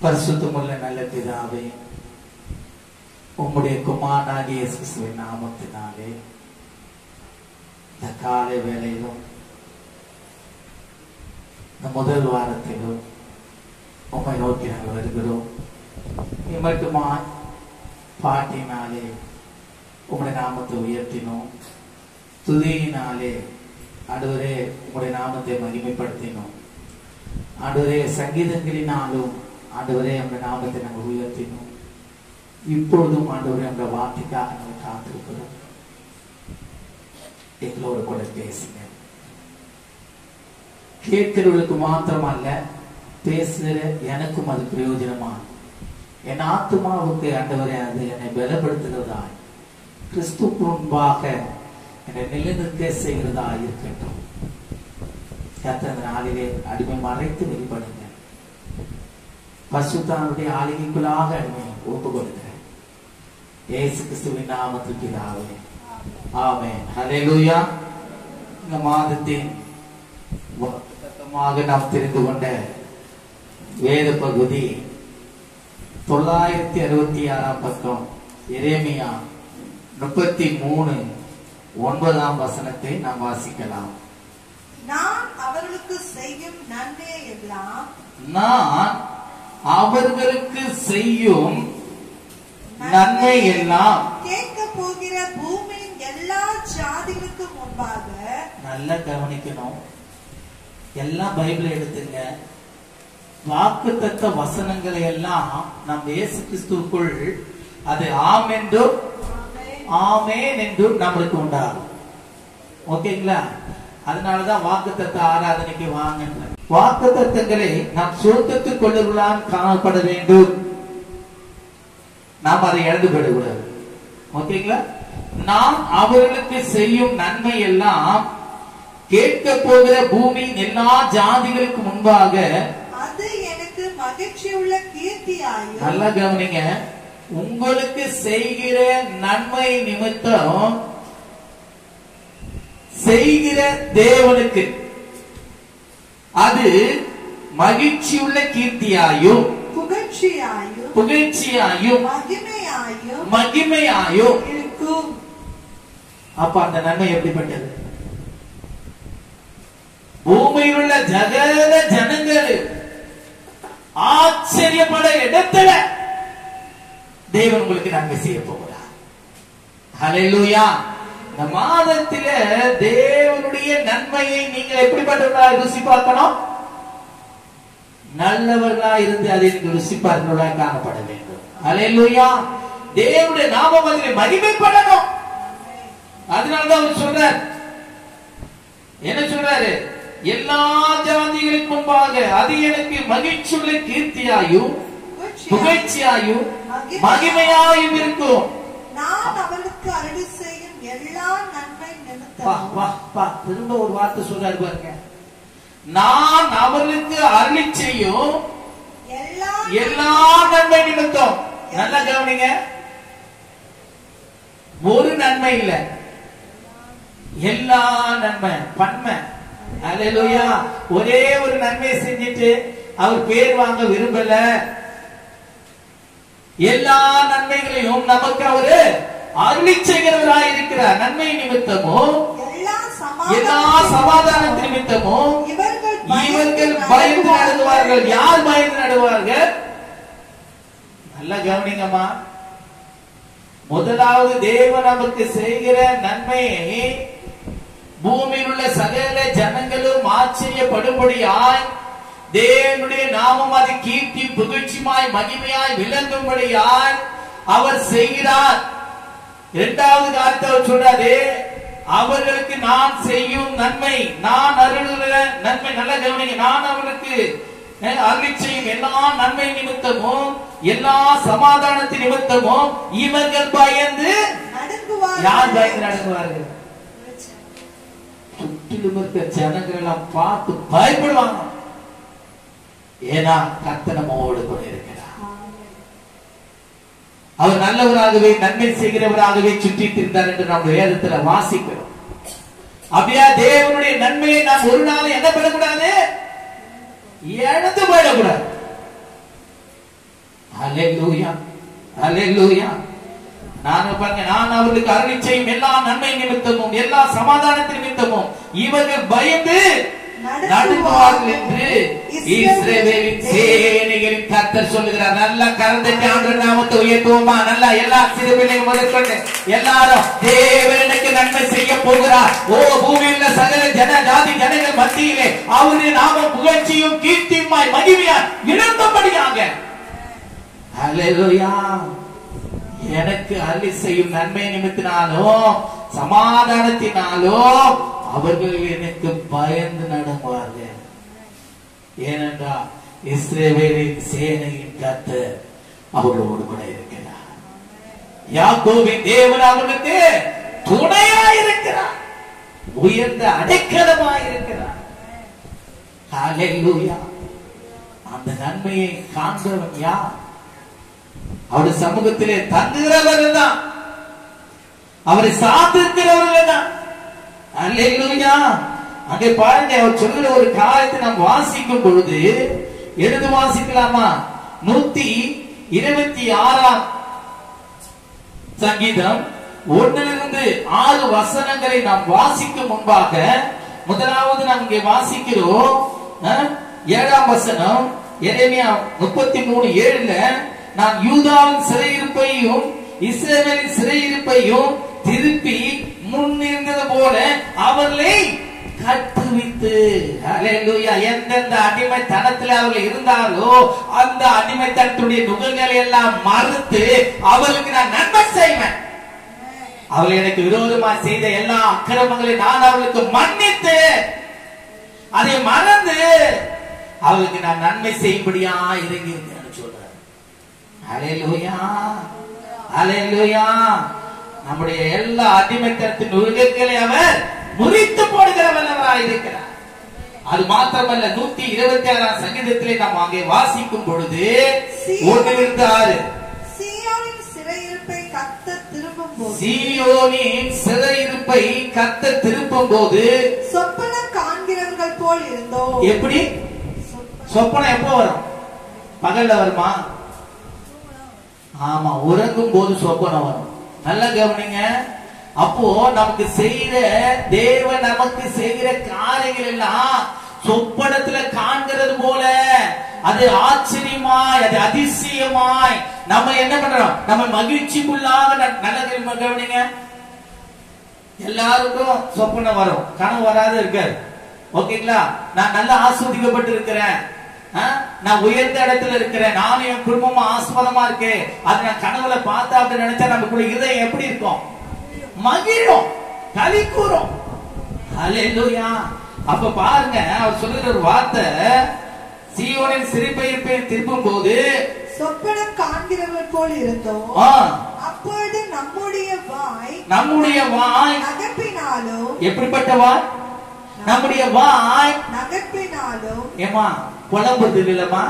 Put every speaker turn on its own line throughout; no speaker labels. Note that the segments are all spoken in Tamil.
பரிசுத்தமுள்ள நல்ல பிதாவே, உம்முடைய குமாரனாகிய இயேசுவின் நாமத்தினாலே இந்த காலை வேளையிலும் இந்த முதல் வாரத்திலும் உம்மை நோக்கி நாங்கள் வருகிறோம். இம்மட்டுமா பாட்டினாலே உம்முடைய நாமத்தை உயர்த்தினோம், துதியினாலே ஆண்டவரே உம்முடைய நாமத்தை மகிமைப்படுத்தினோம். ஆண்டவரே சங்கீதங்களினாலும் ஆண்டவரே உம்முடைய நாமத்தை நாங்கள் உயர்த்தினோம். இப்பொழுதும் ஆண்டவரே அந்த வார்த்தைக்காக நாங்கள் காத்திருக்கிறோம். எங்களோடு கூட பேசுங்க. கேட்கிறவர்களுக்கு மாத்திரமல்ல, பேசுகிற எனக்கும் அது பிரயோஜனமா, என் ஆத்மாவுக்கு ஆண்டவரே அது என்னை பலப்படுத்துகிறதாய், கிறிஸ்துவுக்கு முன்பாக என்னை நிலைநிற்க செய்கிறதா இருக்கட்டும். கர்த்தர் நாளிலே அடிமை மறைத்து வெளிப்படுங்க. பரிசுத்தனுடைய ஆளுகைக்குள்ளாக அடிமை ஒப்பு கொடுக்கிறேன். இயேசு கிறிஸ்துவின் நாமத்தில் பிதாவே, ஆமென். ஹல்லேலூயா. இந்த மாதத்தின் நாம் தெரிந்து கொண்ட வேத பகுதி 966 பக்கம், எரேமியா 33:9 நாம் வாசிக்கலாம்.
நான் அவர்களுக்கு செய்யும் நன்மையை எல்லாம்,
நான் அவர்களுக்கு செய்யும் நன்மை எல்லாம்
கேட்க போகிற பூமியின் எல்லா ஜாதிகளுக்கு முன்பாக.
நல்லா கவனிக்கணும். எல்லாம் பைபிள் எடுத்துங்க. வாக்குத்தத்த வசனங்களை எல்லாம் நம் இயேசு கிறிஸ்துவுக்குள் அது ஆம் என்றும் ஆமென் என்றும் நம்மளுக்கு உண்டாகும். ஓகேங்களா? அதனாலதான் வாக்குத்தத்த ஆராதனைக்கு வாங்க. வாக்குத்தத்தங்களை நாம் சொர்க்கத்துக் கொள்ளுகளான் காணப்பட வேண்டும். நாம் அதை இழந்து விடக்கூடாது. ஓகேங்களா? நாம் அவர்களுக்கு செய்யும் நன்மை எல்லாம் கேட்க போகிற பூமியின் எல்லா ஜாதிகளுக்கு முன்பாக
அது எனக்கு மகிழ்ச்சியுள்ள கீர்த்தியாயும்.
நல்லா கவனிங்க. உங்களுக்கு செய்கிற நன்மை நிமித்தம் செய்கிற தேவனுக்கு அது மகிழ்ச்சியுள்ள கீர்த்தியாயும் புகழ்ச்சியாயும் மகிமையாயும்
இருக்கும்.
அப்ப அந்த நன்மை எப்படிப்பட்டது? பூமியில் உள்ள ஜகல ஜனங்கள் ஆச்சரியப்பட இடத்துல தேவன் உங்களுக்கு நன்மை செய்ய போகிறார். ஹல்லேலூயா. இந்த மாதத்தில தேவனுடைய நன்மையை நீங்கள் எப்படிப்பட்டவர்களா ருசி பார்க்கணும்? நல்லவர்களா இருந்து அதை நீங்கள் ருசி பார்க்கிறவர்களா காணப்பட வேண்டும். ஹல்லேலூயா. தேவனுடைய நாமம் அதில் மகிமைப்படணும். அதனாலதான் அவர் சொல்றார், என்ன சொல்றாரு? எல்லா ஜாதிகளுக்கு முன்பாக அது எனக்கு மகிழ்ச்சியுள்ள கீர்த்தியாயும் புகழ்ச்சியாயும் மகிமையாயும் இருக்கும்.
நான் அவர்களுக்கு அருளி செய்யும் எல்லா நன்மை நிமித்தம்.
திரும்ப ஒரு வார்த்தை சொல்றாரு பாருங்க. நான் அவர்களுக்கு அருளி செய்யும் எல்லா நன்மை நிமித்தம். நல்லா கவனிங்க. ஒரு நன்மை இல்ல, எல்லா நன்மை, பன்மை. ஹல்லேலூயா. ஒரே ஒரு நன்மை செஞ்சிட்டு அவர் பேர் வாங்க விரும்பல. எல்லா நன்மைகளையும் நமக்கு அவரு அருளி செய்கிறவராய் இருக்கிறார். நன்மை நிமித்தமோ எல்லா சமாதான நிமித்தமோ இவர்கள் பயந்து நடுவார்கள். யார் பயந்து நடுவார்கள்? நல்லா கவனிங்கம்மா. முதலாவது தேவன் நமக்கு செய்கிற நன்மையை பூமியில் உள்ள சகல ஜனங்களும் ஆச்சரியப்படும்படியாய், தேவனுடைய நாமம் அது கீர்த்தி புகழ்ச்சியாய் மகிமையாய் விளங்கும்படியாய் அவர் செய்கிறார். இரண்டாவது காரியத்தை அவர் சொல்றாரு, அவர்களுக்கு நான் செய்யும் நன்மை, நான் அருளுகிற நன்மை. நல்ல கவனிங்க. நான் அவர்களுக்கு அருளி செய்யும் எல்லா நன்மை நிமித்தமும் எல்லா சமாதானத்தின் நிமித்தமும் இவர்கள் பயந்து யார் பயந்து நடுங்குவார்கள்? சுற்றிலும் இருக்க ஜனங்கள் எல்லாம் பார்த்து பயப்படுவாங்க. ஏன்னா கர்த்தர் நம்மோடு கூட இருக்கிறார். அவர் நல்லவராகவே நன்மை செய்கிறவராகவே சுற்றி திரிந்தார் என்று நாம் வேதத்துல வாசிக்கிறோம். அப்படியா தேவனுடைய நன்மையை நாம் ஒரு நாள் என்ன பண்ணக்கூடாது? இழந்து போயிடக்கூடாது. அல்லேலூயா, அல்லேலூயா. நான் அவர்களுக்கு அருளி செய்யும் எல்லா நன்மை நிமித்தமும் எல்லா சமாதானத்தின் நிமித்தமும் இவர்கள் பயந்து நடுங்குவார்கள் என்று இஸ்ரவேலின் சேனைகளின் கர்த்தர் சொல்லுகிறார். நல்ல கரந்தட்டி ஆண்டவர் நாமத்தை உயர்த்துவோமா? நல்லா எல்லா சிறு பிள்ளைகள் முதற்கொண்டு எல்லாரும் தேவன் எனக்கு நன்மை செய்ய போகிறார். ஓ பூமியில் சகல ஜாதி ஜனங்கள் மத்தியிலே அவருடைய நாமம் புகழ்ச்சியும் கீர்த்தியுமாய் மகிமையாய் விளங்கும்படியாக அல்லேலூயா. எனக்கு அருளி செய்யும் நன்மை நிமித்தினாலும் சமாதானத்தினாலும் அவர்கள் எனக்கு பயந்து நடுங்குவார்கள். ஏனென்றால் இஸ்ரவேலின் சேனையின் கர்த்தர் அவர்களோடு கூட இருக்கிறார். யாக்கோபின் தேவன் அவர்களுக்கு துணையாயிருக்கிறார், உயர்ந்த அடைக்கலமாயிருக்கிறார். ஹல்லேலூயா. அந்த நன்மையை காண்கிறவன் யார்? அவருடைய சமூகத்திலே தங்குகிறவர்கள் தான், அவரை சார்ந்திருக்கிறவர்கள் தான். அல்லேலூயா. அங்கே பாருங்க, அவர் சொல்கிற ஒரு காரியத்தை நாம் வாசிக்கும் பொழுது எழுது வாசிக்கலாமா? 126 சங்கீதம் 1 6 வசனங்களை நாம் வாசிக்கும் முன்பாக முதலாவது நாம் இங்கே வாசிக்கிறோம் 7ஆம் வசனம். எரேமியா 33:7 நான் யூதாவின் சிறையிருப்பையும் இஸ்ரவேலின் சிறையிருப்பையும் திருப்பி முன்னிருந்தது போல அவர்களை கட்டுவித்து, அல்லேலூயா, எந்தெந்த அடிமைத்தனத்தில் அவர்கள் இருந்தாலோ அந்த அடிமைத்தனத்துடைய நுகங்களை எல்லாம் மறுத்து அவர்களுக்கு நான் நன்மை செய்வேன். அவர்கள் எனக்கு விரோதமா செய்த எல்லா அக்கிரமங்களை நான் அவர்களுக்கு மன்னித்து அதை மறந்து அவர்களுக்கு நான் நன்மை செய்யும்படியா இறங்கி இருக்கேன் சொல்றார். அல்லேலூயா, அல்லேலூயா. நம்முடைய எல்லா அடிமைத்தனத்தின் நுகங்களை அவர் முறித்து போடுகிறவராய் இருக்கிறார். அது மாத்திரமல்ல, 126 சங்கீதத்திலே நாம் அங்கே வாசிக்கும் பொழுது 1-6
சீயோனின் சிறையிருப்பை கர்த்தர் திருப்பும்போது,
சீயோனின் சிறையிருப்பை கர்த்தர் திருப்பும்போது
சொப்பனம் காண்கிறவர்கள் போல் இருந்தோம்.
எப்படி சொப்பனம் எப்போ வரும்? பகல்ல வருமா? ஆமா, உறங்கும் போது சொப்பனம் வரும். நல்ல கவனிங்க. அப்போ நமக்கு செய்யற தேவன் நமக்கு செய்கிற காரியங்கள் எல்லாம் சொப்பனத்துல காண்கிறது போல அது ஆச்சரியமாய், அது அதிசயமாய் நம்ம என்ன பண்றோம்? நம்ம மகிழ்ச்சிக்குள்ளாக. நல்ல கவனிங்க. எல்லாருக்கும் சொப்பனம் வரும், கனவு வராது இருக்காது. ஓகேங்களா? நான் நல்லா ஆஸ்வதிக்கப்பட்டு இருக்கிறேன், நான் உயர்ந்த இடத்துல இருக்கிறேன், நானும் என் குடும்பமும் ஆஸ்பதமா இருக்கேன், அது நான் கனவுல பார்த்தா அப்படின்னு நினைச்சா நமக்குள்ள இதயம் எப்படி இருக்கும்? மகிழும், களி கூறும். அல்லேலூயா. அப்ப பாருங்க, அவர் சொல்லுற ஒரு வார்த்தை, சீயோனின் சிறையிருப்பை திருப்பும் போது
சொப்பனம் காண்கிறவர் போல் இருந்தோம். அப்பொழுது நம்முடைய வாய் நகைப்பினாலும். எப்படிப்பட்ட வாய்? நம்முடைய வாய் நகைப்பினாலும். ஏமா புலம்புறது இல்லமா?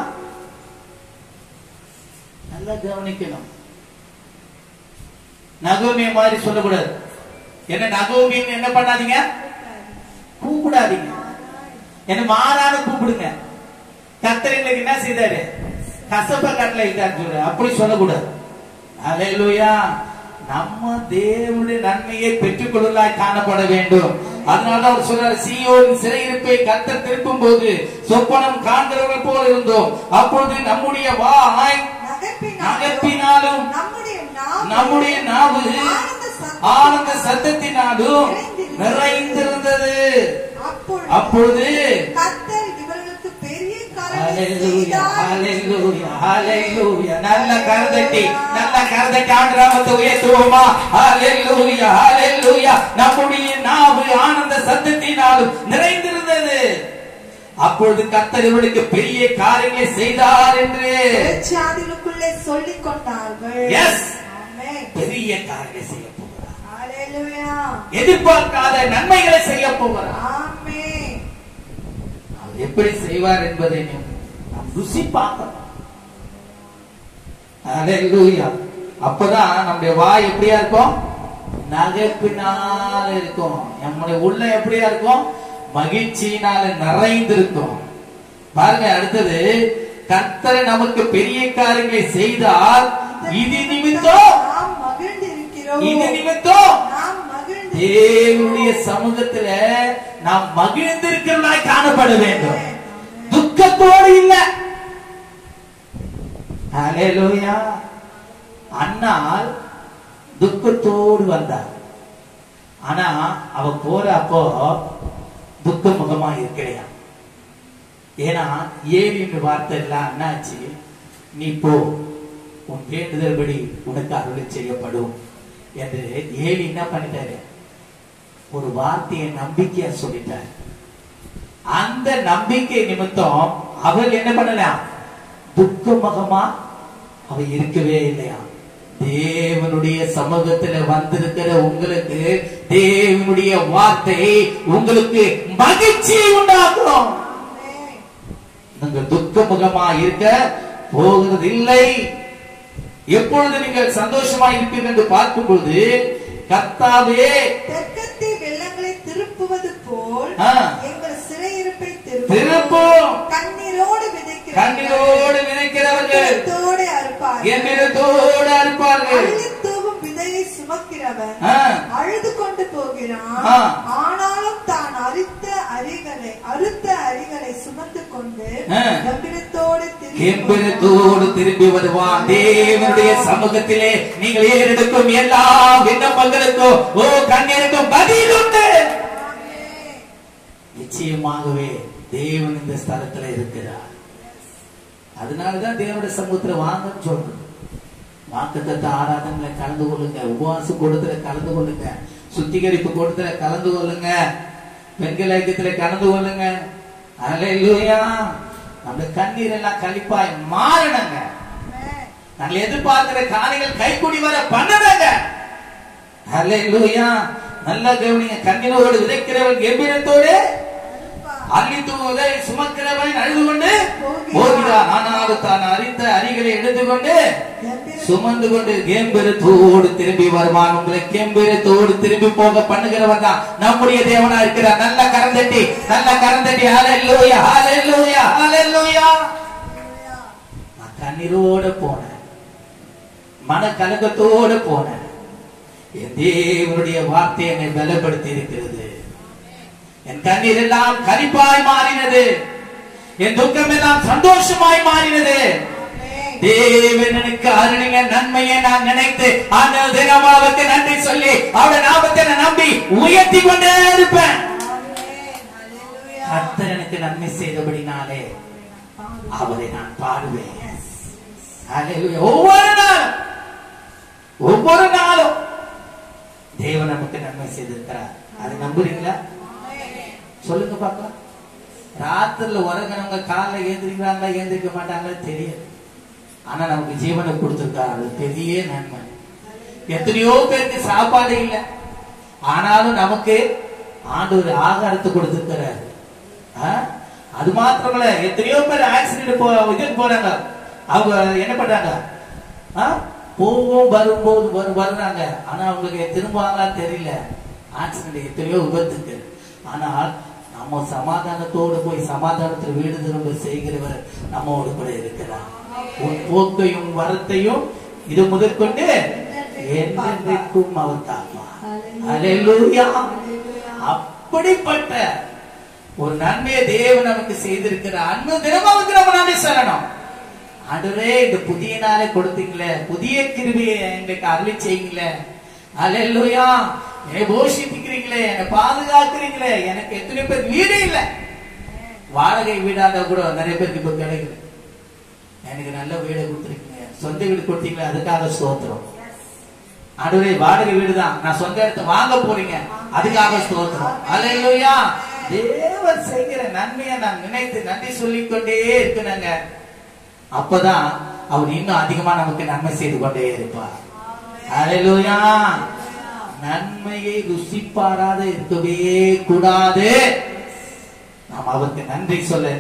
நல்லா கவனிக்கணும். நகோமிய மாதிரி சொல்லக்கூடாது. என்ன நகோமின்னு என்ன பண்ணாதீங்க, கூப்பிடாதீங்க. என்ன மாறான கூப்பிடுங்க. கர்த்தருக்கு என்ன செய்தாரு? கசப்ப கட்டளை சொல்ற, அப்படி சொல்லக்கூடாது. அல்லேலூயா. நம்ம தேவனுடைய நன்மையை பெற்றுக் கொள்ளலாய் காணப்பட வேண்டும். அதனால அவர் சொல்றாரு, சீயோனின் சிறையிருப்பை கர்த்தர் திருப்பும் போது சொப்பனம் காண்கிறவர்கள் போல இருந்தோம். அப்பொழுது நம்முடைய வாய் நகைப்பினாலும் நம்முடைய நாவு ஆனந்த சத்தத்தினாலும் நிறைந்திருந்தது. அப்பொழுது கர்த்தர் இவர்களுக்கு பெரிய நல்ல கரதட்டி ஆண்டவரை உயர்த்துவோமா? ஹல்லேலூயா, ஹல்லேலூயா. நம்முடைய நாவு ஆனந்த சத்தத்தினாலும் நிறைந்திருந்தது. அப்பொழுது கர்த்தர் இவர்களுக்கு பெரிய காரியங்களை செய்தார் என்று ஜாதிகளுக்குள்ளே சொல்லிக் கொண்டார்கள். எஸ், பெரிய காரியங்களை செய்ய போகிறார். ஹல்லேலூயா. எதிர்பார்க்காத நன்மைகளை செய்ய போகிறார். ஆமென். அவர் எப்படி செய்வார் என்பதை நாம் ருசி பார்க்கணும். ஹல்லேலூயா. அப்பதான் நம்முடைய வாய் எப்படியா இருக்கும்? நகைப்பினால இருக்கும். நம்முடைய உள்ள எப்படியா இருக்கும்? மகிழ்ச்சியினால நிறைந்திருக்கும். பாருங்க, அடுத்தது
கர்த்தர் நமக்கு பெரிய காரியங்களை செய்தால் இது நிமித்தம்
நாம் மகிழ்ந்திருக்கிறோம்.
இது நிமித்தம்
நாம் மகிழ்ந்து
தேவனுடைய சமூகத்துல நாம் மகிழ்ந்திருக்கிறவர்களாய் காணப்பட வேண்டும். துக்கத்தோடு இல்ல. ஹல்லேலூயா. அண்ணால் துக்கத்தோடு வந்தார். ஆனா அவ போறப்போ துக்க முகமா இருக்கலையா. ஏன்னா ஏலின்னு வார்த்தை எல்லாம் என்னாச்சு, நீ போ, உன் வேண்டுதல்படி உனக்கு அருள் செய்யப்படும் என்று ஏலி என்ன பண்ணிட்டாரு, ஒரு வார்த்தையை நம்பிக்கையா சொல்லிட்டார். அந்த நம்பிக்கை நிமித்தம் அவள் என்ன பண்ணலாம், துக்க முகமா அவ இருக்கவே இல்லையா. தேவனுடைய சமூகத்துல வந்திருக்கிற உங்களுக்கு தேவனுடைய வார்த்தை உங்களுக்கு மகிழ்ச்சியை உண்டாக்கும். நீங்கள் துக்க முகமா இருக்க போகிறது இல்லை. எப்பொழுது நீங்கள் சந்தோஷமா இருப்பீர்கள் என்று பார்க்கும் பொழுது, கர்த்தாவே
தெற்கத்தி வெள்ளங்களை திருப்புவது போல் எங்கள் சிறையிருப்பை
திருப்பும்.
கண்ணீரோடு
விதைக்கிறவர்கள்
எந்திரத்தோடு
அறுப்பார்கள்.
தூவும் விதையை சுமக்கிறவன் அழுது கொண்டு போகிறான். ஆனாலும் தான் அறுத்த அரிகளை சுமந்து கொண்டு
கெம்பீரத்தோடு திரும்பி வருவான். தேவனுடைய சமூகத்திலே நீங்கள் ஏறெடுக்கும் எல்லா விண்ணப்பங்களுக்கும் கண்ணீருக்கும் பதில் உண்டு. நிச்சயமாகவே தேவன் இந்த ஸ்தலத்துல இருக்கிறார். அதனாலதான் தேவனுடைய சமூகத்துல வாங்கன்னு சொல்றது. வாக்குத்தத்த ஆராதனையில கலந்து கொள்ளுங்க, உபவாச கூட்டத்துல கலந்து கொள்ளுங்க, சுத்திகரிப்பு கூட்டத்துல கலந்து கொள்ளுங்க, பெண்கள் ஐக்கியத்துல கலந்து கொள்ளுங்க. அல்லேலூயா. நம்ம கண்ணீர் எல்லாம் கழிப்பாய் மாறணுங்க. நாங்கள் எதிர்பார்க்கிற காரியங்கள் கைக்கூடி வர பண்ணணுங்க. அல்லேலூயா. நல்ல கவனிங்க. கண்ணீரோடு விதைக்கிறவன் கம்பீரத்தோடு அள்ளித்தூவதை சுமக்கிறவன் அழுது கொண்டு போகிறான். ஆனாலும் தான் அறிந்த அரிகளை எடுத்துக்கொண்டு சுமந்து கொண்டு கம்பீரத்தோடு திரும்பி வருவான். உங்களை கம்பீரத்தோடு திரும்பி போக பண்ணுகிறவன் தான் நம்முடைய தேவனா இருக்கிறார். நல்ல கரந்தட்டி ஹல்லேலூயா, ஹல்லேலூயா, ஹல்லேலூயா. நான் கண்ணீரோட போனேன், மன கலக்கத்தோடு போனேன். என் தேவனுடைய வார்த்தை என்னை பலப்படுத்தி இருக்கிறது. என் கண்ணீர் எல்லாம் கரிப்பாய் மாறினது, என் துக்கம் எல்லாம் சந்தோஷமாய் மாறினது. தேவனுக்கு அருளின நன்மையை நான் நினைத்து அந்த தினமாவுக்கு நன்றி சொல்லி அவருடைய நாமத்தை நம்பி உயர்த்தி கொண்டே இருப்பேன். கர்த்தர் எனக்கு நன்மை செய்தபடினாலே அவரை நான் பாடுவேன். ஒவ்வொரு நாளும் தேவன் நமக்கு நன்மை செய்திருக்கிறார். அதை நம்புறீங்களா? சொல்லுங்க பாக்கலாம். ராத்திரில உறங்கினவங்க காலைல ஏந்திரிக்கிறாங்களா ஏந்திரிக்க மாட்டாங்களா தெரியாது. ஆனா நமக்கு ஜீவனை கொடுத்திருக்காரு. அது பெரிய நன்மை. எத்தனையோ பேருக்கு சாப்பாடு இல்லை, ஆனாலும் நமக்கு ஆண்டவர் ஆகாரத்தை கொடுத்திருக்கிறாரு. அது மாத்திரமல்ல, எத்தனையோ பேர் ஆக்சிடென்ட் போறாங்க. அவங்க என்ன பண்றாங்க, போவோம் வரும்போது வர்றாங்க, ஆனா அவங்களுக்கு திரும்புவாங்களான்னு தெரியல. ஆக்சிடென்ட் எத்தனையோ விபத்துக்கு. ஆனால் நம்ம சமாதானத்தோடு போய் சமாதானத்தில் வீடு திரும்ப செய்கிறவர் நம்மோடு கூட இருக்கிறார். உன் போக்கையும் வரத்தையும் இது முதற்கொண்டு என்றென்றைக்கும் அவர் காப்பார். அல்லேலூயா. அப்படிப்பட்ட ஒரு நன்மையை தேவன் நமக்கு செய்திருக்கிறார். அன்பு தினமாவுக்கு நம்ம நன்றி சொல்லணும். ஆண்டவரே, இந்த புதிய நாளை கொடுத்தீங்களே, புதிய கிருபையை எங்களுக்கு அருளி செய்யுங்களே. அல்லேலூயா. என்னை போஷிக்கிறீங்களே, என்னை பாதுகாக்கிறீங்களே. எனக்கு எத்தனை பேர் வீடு இல்லை, வாடகை வீடாக கூட நிறைய பேருக்கு இப்ப கிடைக்கல. எனக்கு நல்ல வீடை கொடுத்துருக்கீங்க, சொந்த வீடு கொடுத்தீங்களே, அதுக்காக ஸ்தோத்திரம். ஆண்டவரே, வாடகை வீடு தான், நான் சொந்த இடத்தை வாங்க போறீங்க, அதுக்காக ஸ்தோத்திரம். அல்லேலூயா. தேவன் செய்கிற நன்மையை நான் நினைத்து நன்றி சொல்லிக் கொண்டே இருக்கணுங்க. அப்பதான் அவர் இன்னும் அதிகமா நமக்கு நன்மை செய்து கொண்டே இருப்பார். அல்லேலூயா. நன்மையை ருசிப்பாராத இருக்கவே கூடாது. நாம் அவருக்கு நன்றி சொல்ல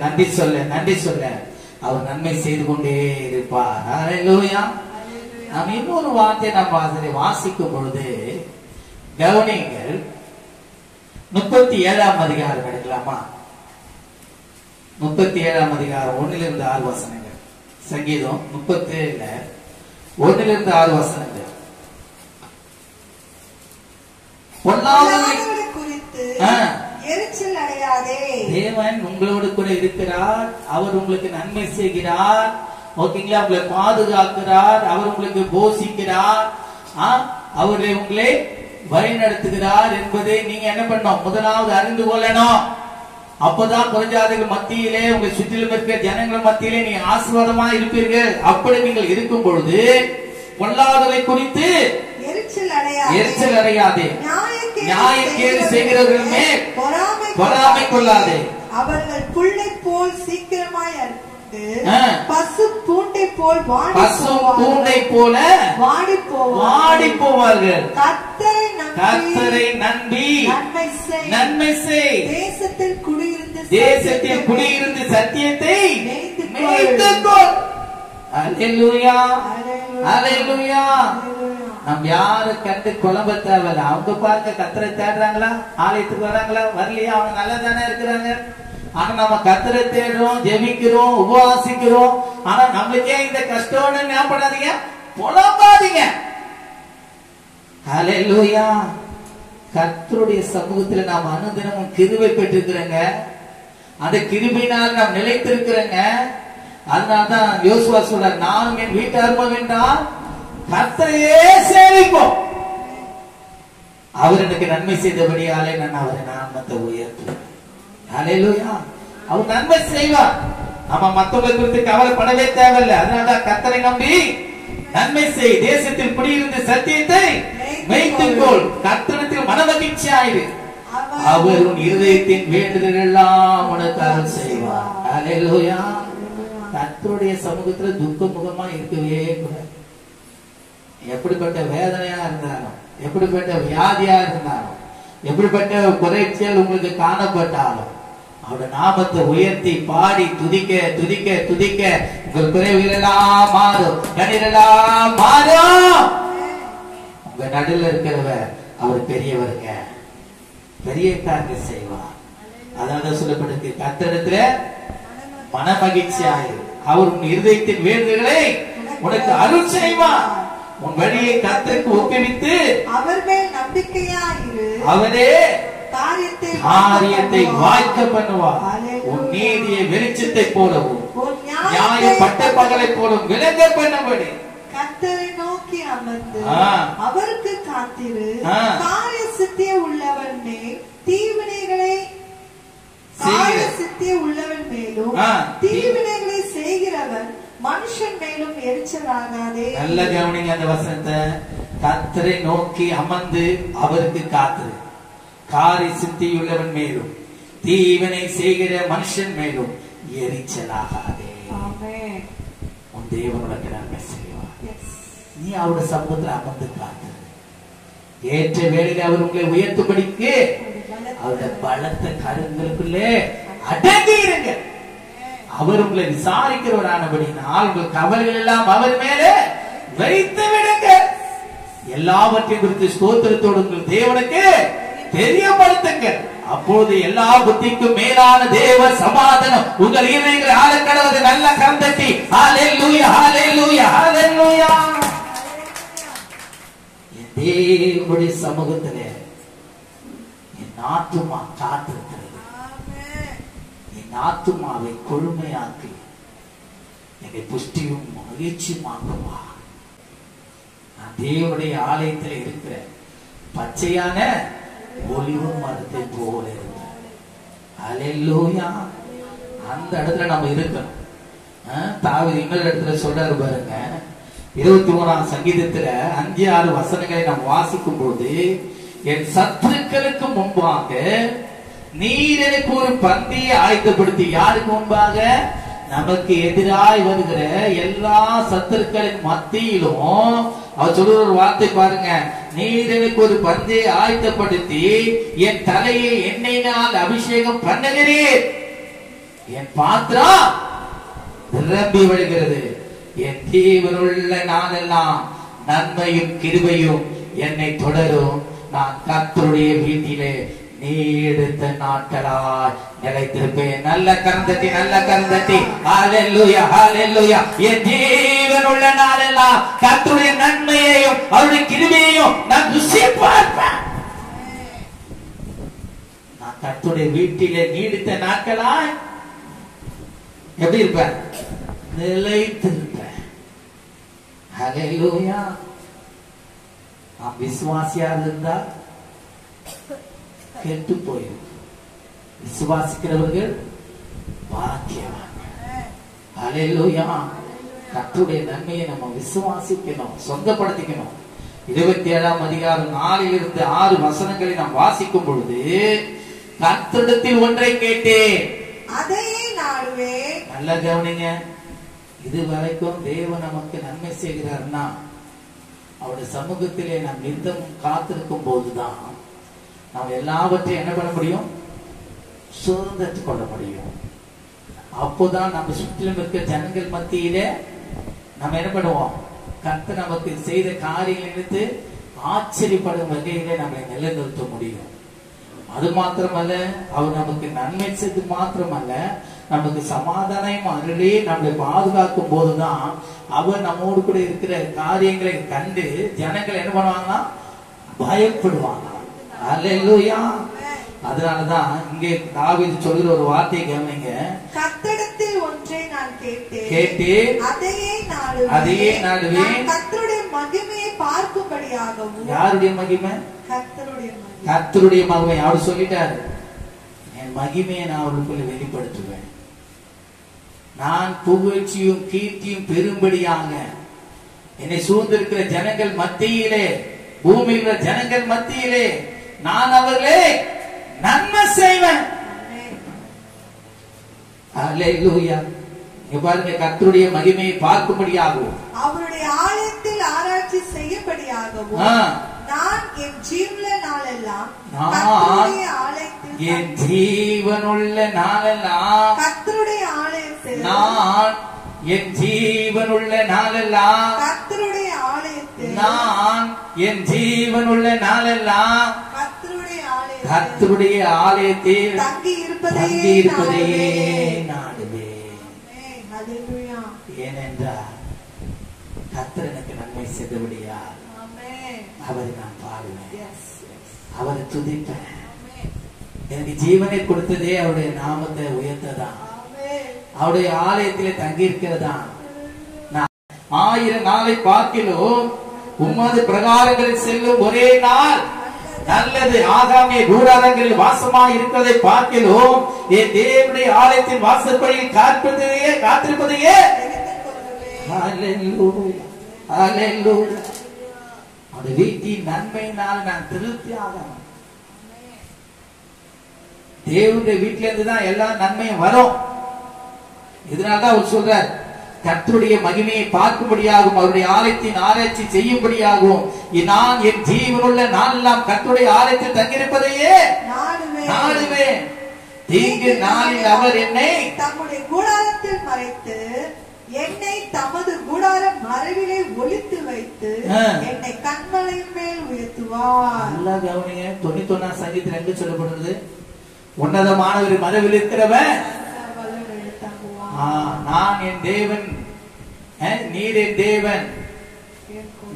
அவர் நன்மை செய்து கொண்டே இருப்பார். அல்லேலூயா. நாம் இன்னொரு வார்த்தை நாம் வாசிக்கும் பொழுது கவனிங்கள். 37ஆம் அதிகாரம் எடுக்கலாமா? 37ஆம் அதிகாரம் 1 to 6 வசனங்கள். சங்கீதம் 37 1 6 வசனங்கள்.
பொல்லாதவர்களை குறித்து எரிச்சல் அடையாதே.
தேவன் உங்களோடு கூட இருக்கிறார். அவர் உங்களுக்கு நன்மை செய்கிறார். ஓகேங்களா? உங்களை பாதுகாக்கிறார். அவர் உங்களுக்கு போஷிக்கிறார். அவர் உங்களை வழிநடத்துகிறார் என்பதை நீங்க என்ன பண்ணணும்? முதலாவது அறிந்து கொள்ளணும். அப்பதான் புறஜாதிகள் மத்தியிலே, உங்களை சுற்றிலும் இருக்கிற ஜனங்கள் மத்தியிலே நீங்க ஆசீர்வாதமா இருப்பீர்கள். அப்படி நீங்கள் இருக்கும் பொழுது பொல்லாதவை குறித்து எரிச்சல் அடையாதே. நியாயக்கேடு செய்கிறவர்கள் மேல் பொறாமை கொள்ளாதே.
அவர்கள் புல்லை போல் சீக்கிரமாய் அறுப்புண்டு பசு பூண்டை போல வாடி போவார்கள். கர்த்தரை நம்பி நன்மை செய். தேசத்தில் குடியிருந்து சத்தியத்தை மேய்த்துக்கொள். அல்லேலூயா, அல்லேலூயா. நம்ம யாரு கண்டு குழம்ப தேவையில்ல. அவங்க பாருங்க கர்த்தரை தேடுறாங்களா, ஆலயத்துக்கு வராங்களா, வரலையா, அவங்க நல்லா தானே இருக்கிறாங்க. ஆனா நம்ம கர்த்தரை தேடுறோம், ஜெபிக்கிறோம், உபவாசிக்கிறோம். ஆனா நம்மளுக்கே இந்த கஷ்டம்னு ஞாபடாதீங்க, புலம்பாதீங்க. அல்லேலூயா. கர்த்தருடைய சமூகத்துல நாம் அனுதினமும் கிருபை பெற்றிருக்கிறோங்க. அந்த கிருபையினால் நாம் நிலைத்திருக்கிறோங்க. அதனால்தான் யோசுவா சொல்றார், நானும் என் வீட்டாருமோ வேண்டாம் கர்த்தரையே சேவிப்போம். அவர் எனக்கு நன்மை செய்தபடியாலே நான் அவரை நாமத்தை உயர்த்துவேன். அல்லேலூயா. அவர் நன்மை செய்வார். நம்ம மற்றவங்களை குறித்து கவலைப்படவே தேவையில்லை. அதனால்தான் கர்த்தரை நம்பி நன்மை செய். தேசத்தில் குடியிருந்து சத்தியத்தை மேய்த்துக்கொள். கர்த்தரிடத்தில் மனமகிழ்ச்சியாயிரு. அவர் உன் இருதயத்தின் வேண்டுதல் எல்லாம் உனக்கு அருள் செய்வார். அல்லேலூயா. கர்த்தருடைய சமூகத்துல துக்க முகமா இருக்கவே கூடாது. எப்படிப்பட்ட வேதனையா இருந்தாலும், எப்படிப்பட்ட வியாதியா இருந்தாலும், எப்படிப்பட்ட குறைச்சல் உங்களுக்கு காணப்பட்டாலும், அவருடைய நாமத்தை உயர்த்தி பாடி துதிக்க துதிக்க துதிக்க உங்கள் குறைவுகள் எல்லாம் மாறும், கண்ணீரெல்லாம் மாறும். உங்க நடுவில் இருக்கிறவர் அவர் பெரியவருங்க, பெரிய காரியம் செய்வார். அதனால சொல்லப்பட்டிருக்கு, கர்த்தரிடத்துல மன மகிழ்ச்சியாயிரு. அவர் உன் இருதயத்தின் வேண்டுதல்களை உனக்கு அருள் செய்வார். உன் வழியை கர்த்தருக்கு ஒப்புவித்து அவர் மேல் நம்பிக்கையாயிரு.
அவரே
காரியத்தை
வாய்க்க பண்ணுவார். உன் நீதியை வெளிச்சத்தை போலவும் நியாயம் பட்ட பகலை போலவும் விளங்க பண்ணபடி
கர்த்தரை நோக்கி அமர்ந்து அவருக்கு காத்திரு. காரிய சித்திய உள்ளவன் மேல் தீவினைகளை உள்ளவன் மேலும் தீவினைகளை செய்கிறவன் மனுஷன் மேலும் எரிச்சலாகாதே.
நல்ல கவனிங்க அந்த வசனத்தை. கர்த்தரை நோக்கி அமர்ந்து அவருக்கு காத்திரு. காரிய சித்தியுள்ளவன் மேலும் தீவினை செய்கிற மனுஷன் மேலும் எரிச்சலாகாதே. உன் தேவன் உனக்கு நன்மை செய்வார். நீ அவருடைய சமூகத்தில் அமர்ந்து காத்திரு. ஏற்ற வேளையில் அவர் உங்களை உயர்த்தும்படிக்கு அவருடைய பலத்த கருங்களுக்குள்ளே அடங்கி இருங்க. அவர் உங்களை விசாரிக்கிறவரானபடினால் உங்கள் கவலைகள் எல்லாம் அவர் மேலே வைத்து விடுங்க. எல்லாவற்றையும் குறித்து ஸ்தோத்திரத்தோடு உங்கள் தேவனுக்கு தெரியப்படுத்துங்க. அப்போது எல்லா புத்திக்கும் மேலான தேவ சமாதானம் உங்கள் இதயங்களை ஆளக்கடவது. நல்ல கரந்தட்டி ஹல்லேலூயா, ஹல்லேலூயா, ஹல்லேலூயா. தேவனுடைய சமூகத்திலே என் ஆத்துமா காத்திருக்கிறது. என் ஆத்துமாவை கொழுமையாக்கி என்னை புஷ்டியும் மகிழ்ச்சியுமாக்குவா. நான் தேவனுடைய ஆலயத்தில் இருக்கிற பச்சையான ஒலிவு மரத்தை போல இருந்தேன். அல்லேலூயா. அந்த இடத்துல நம்ம இருக்கணும். தாவீது இன்னொரு இடத்துல சொல்றாரு பாருங்க, 21ஆம் சங்கீதத்துல 5-6 வசனங்களை நாம் வாசிக்கும் போது, என் சத்துருக்களுக்கு முன்பாக நீர் எனக்கு ஒரு பந்தியை ஆயத்தப்படுத்தி. யாருக்கு முன்பாக? நமக்கு எதிராய் வருகிற எல்லா சத்துருக்களின் மத்தியிலும் அவர் சொல்ற ஒரு வார்த்தை பாருங்க, நீர் எனக்கு ஒரு பந்தியை ஆயத்தப்படுத்தி என் தலையை எண்ணெயினால் அபிஷேகம் பண்ணுகிறீர். என் பாத்திரம் நிரம்பி வழிகிறது. என் ஜீவனுள்ள நாளெல்லாம் நன்மையும் கிருபையும் என்னை தொடரும். நான் கர்த்தருடைய வீட்டிலே நீடித்த நாட்களாய் நிலைத்திருப்பேன். நல்ல கரந்தட்டி, நல்ல கரந்தட்டி. ஹalleluya, ஹalleluya. என் ஜீவனுள்ள நாளெல்லாம் கர்த்தருடைய நன்மையையும் அவருடைய கிருபையையும் நான் ருசி பார்ப்பேன். நான் கர்த்தருடைய வீட்டிலே நீடித்த நாட்களாய் எப்படி இருப்பேன்? நிலைத்திருப்பேன். ஹalleluya. நாம் விசுவாசியா இருந்தா கெட்டு போயிடும். விசுவாசிக்கிறவர்கள் பாக்கியவான்கள். ஹalleluya. கர்த்தருடைய நன்மையை நம்ம விசுவாசிக்கணும், சொந்தப்படுத்திக்கணும். 27ஆம் அதிகாரம் 4 - 6 வசனங்களை நாம் வாசிக்கும் பொழுது, கர்த்தரிடத்தில் ஒன்றை கேட்டேன்,
அதையே நாடுவேன்.
நல்ல கவனிங்க. இது வரைக்கும் தேவன் நமக்கு நன்மை செய்கிறார்னா அவருடைய சமூகத்திலே நாம் நித்தமும் காத்திருக்கும் போதுதான் நாம் எல்லாவற்றையும் என்ன பண்ண முடியும்? சுதந்திரத்து கொள்ள முடியும். அப்போதான் நம்ம சுற்றிலும் இருக்க ஜனங்கள் மத்தியிலே நம்ம என்ன பண்ணுவோம்? கர்த்தர் நமக்கு செய்த காரியங்களை நினைத்து ஆச்சரியப்படும் வகையிலே நம்மை நிலைநிறுத்த முடியும். அது மாத்திரமல்ல, அவர் நமக்கு நன்மை செய்து மாத்திரமல்ல, நமக்கு சமாதானம் அருளே நம்மளை பாதுகாக்கும் போதுதான் அவர் நம்மோடு கூட இருக்கிற காரியங்களை கண்டு ஜனங்கள் என்ன பண்ணுவாங்கன்னா பயப்படுவாங்க. ஹalleluya. அதனாலதான் இங்கே தாவீது சொல்கிற ஒரு வார்த்தையை கவனிங்க.
கர்த்தரிடத்தில் ஒன்றை நான்
கேட்டேன்,
அதையே நாடுவேன். கர்த்தருடைய மகிமையை பார்க்கும்படியாகவும்.
யாருடைய மகிமை? கர்த்தருடைய மகிமை. அவர் சொல்லிட்டாரு, என் மகிமையை நான் அவருக்குள்ள வெளிப்படுத்துவேன். நான் புகழ்ச்சியும் கீர்த்தியும் பெரும்படியாக என்னை சூழ்ந்திருக்கிற ஜனங்கள் மத்தியிலே, பூமியில ஜனங்கள் மத்தியிலே நான் அவர்களே நன்மை செய்வேன். ஹalleluya. இங்க பாருங்க, கர்த்தருடைய மகிமையை பார்க்கும்படியாகவும் அவருடைய ஆலயத்தில் ஆராய்ச்சி செய்யப்படியாகவும் நான் என் ஜீவனுள்ள நாளெல்லாம் கர்த்தருடைய ஆலயத்தில் கர்த்தருடைய ஆலயத்தில் கர்த்தருடைய ஆலயத்தில் தங்கி இருப்பதையே நாடுவேன். ஏனென்றால் கர்த்தர் எனக்கு நன்மை செய்தபடியா அவரை நான் பாடுவேன், அவரை துதிப்பேன். எனக்கு ஜீவனை கொடுத்ததே அவருடைய நாமத்தை உயர்த்ததான், அவருடைய ஆலயத்திலே தங்கி இருக்கிறதா. 1000 நாளை பார்க்கிலும் உமது பிரகாரங்களில் செல்லும் ஒரே நாள் நல்லது. ஆகாமிய கூடாரங்களில் வாசமாய் இருக்கிறதை பார்க்கிலும் என் தேவனுடைய ஆலயத்தின் வாசற்படியில் காத்திருப்பதையே. ஹalleluya, ஹalleluya. அந்த வீட்டின் நன்மையினால் நான் திருப்தி ஆகணும். தேவனுடைய வீட்டில இருந்துதான் எல்லா நன்மையும் வரும். இதனால்தான் அவர் சொல்றார், கர்த்தருடைய மகிமையை பார்க்கும்படியாகும் அவருடைய ஆலயத்தின் ஆராய்ச்சி செய்யும்படியாகும் நான் என் ஜீவனுள்ள நாளெல்லாம் கர்த்தருடைய ஆலயத்தில் தங்கியிருப்பதையே நாடுவேன். தீங்கு நாளில் அவர் என்னை
தம்முடைய கூடாரத்தில் மறைத்து, என்னை தமது கூடார மறைவிலே ஒளித்து வைத்து, என்னை கண்மலையின் மேல் உயர்த்துவார்.
நல்லா கவனிங்க. 91ஆம் சங்கீதத்தில் எங்க சொல்லப்படுறது? உன்னதமானவர் மறைவில் இருக்கிறவன் நான் என் தேவன், நீர் என் தேவன்,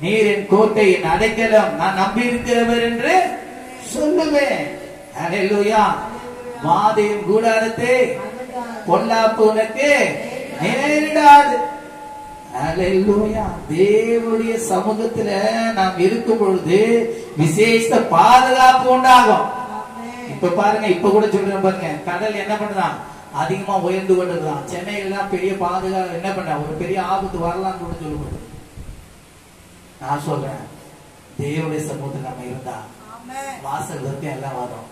நீர் என் கோட்டை, என் அடைக்கலம், நான் நம்பி இருக்கிறவர் என்று சொல்லுவேன். ஹalleluya. வாதையின் கூடாரத்தை பொல்லாப்பு உனக்கு நேரிடாது. ஹalleluya. தேவனுடைய சமூகத்துல நாம் இருக்கும் பொழுது விசேஷ பாதுகாப்பு உண்டாகும். இப்ப பாருங்க, இப்ப கூட சொல்றேன் பாருங்க, கடல் என்ன பண்ணுதான்? அதிகமா உயர்ந்து கொண்டிருக்கான். சென்னையில பெரிய பாதுகாப்பு என்ன பண்ண, ஒரு பெரிய ஆபத்து வரலாம்னு கூட சொல்லப்படுது. நான் சொல்றேன், தேவனுடைய சமூகத்தில் நம்ம இருந்தா வாசல் வரைக்கும் எல்லாம் வரும்,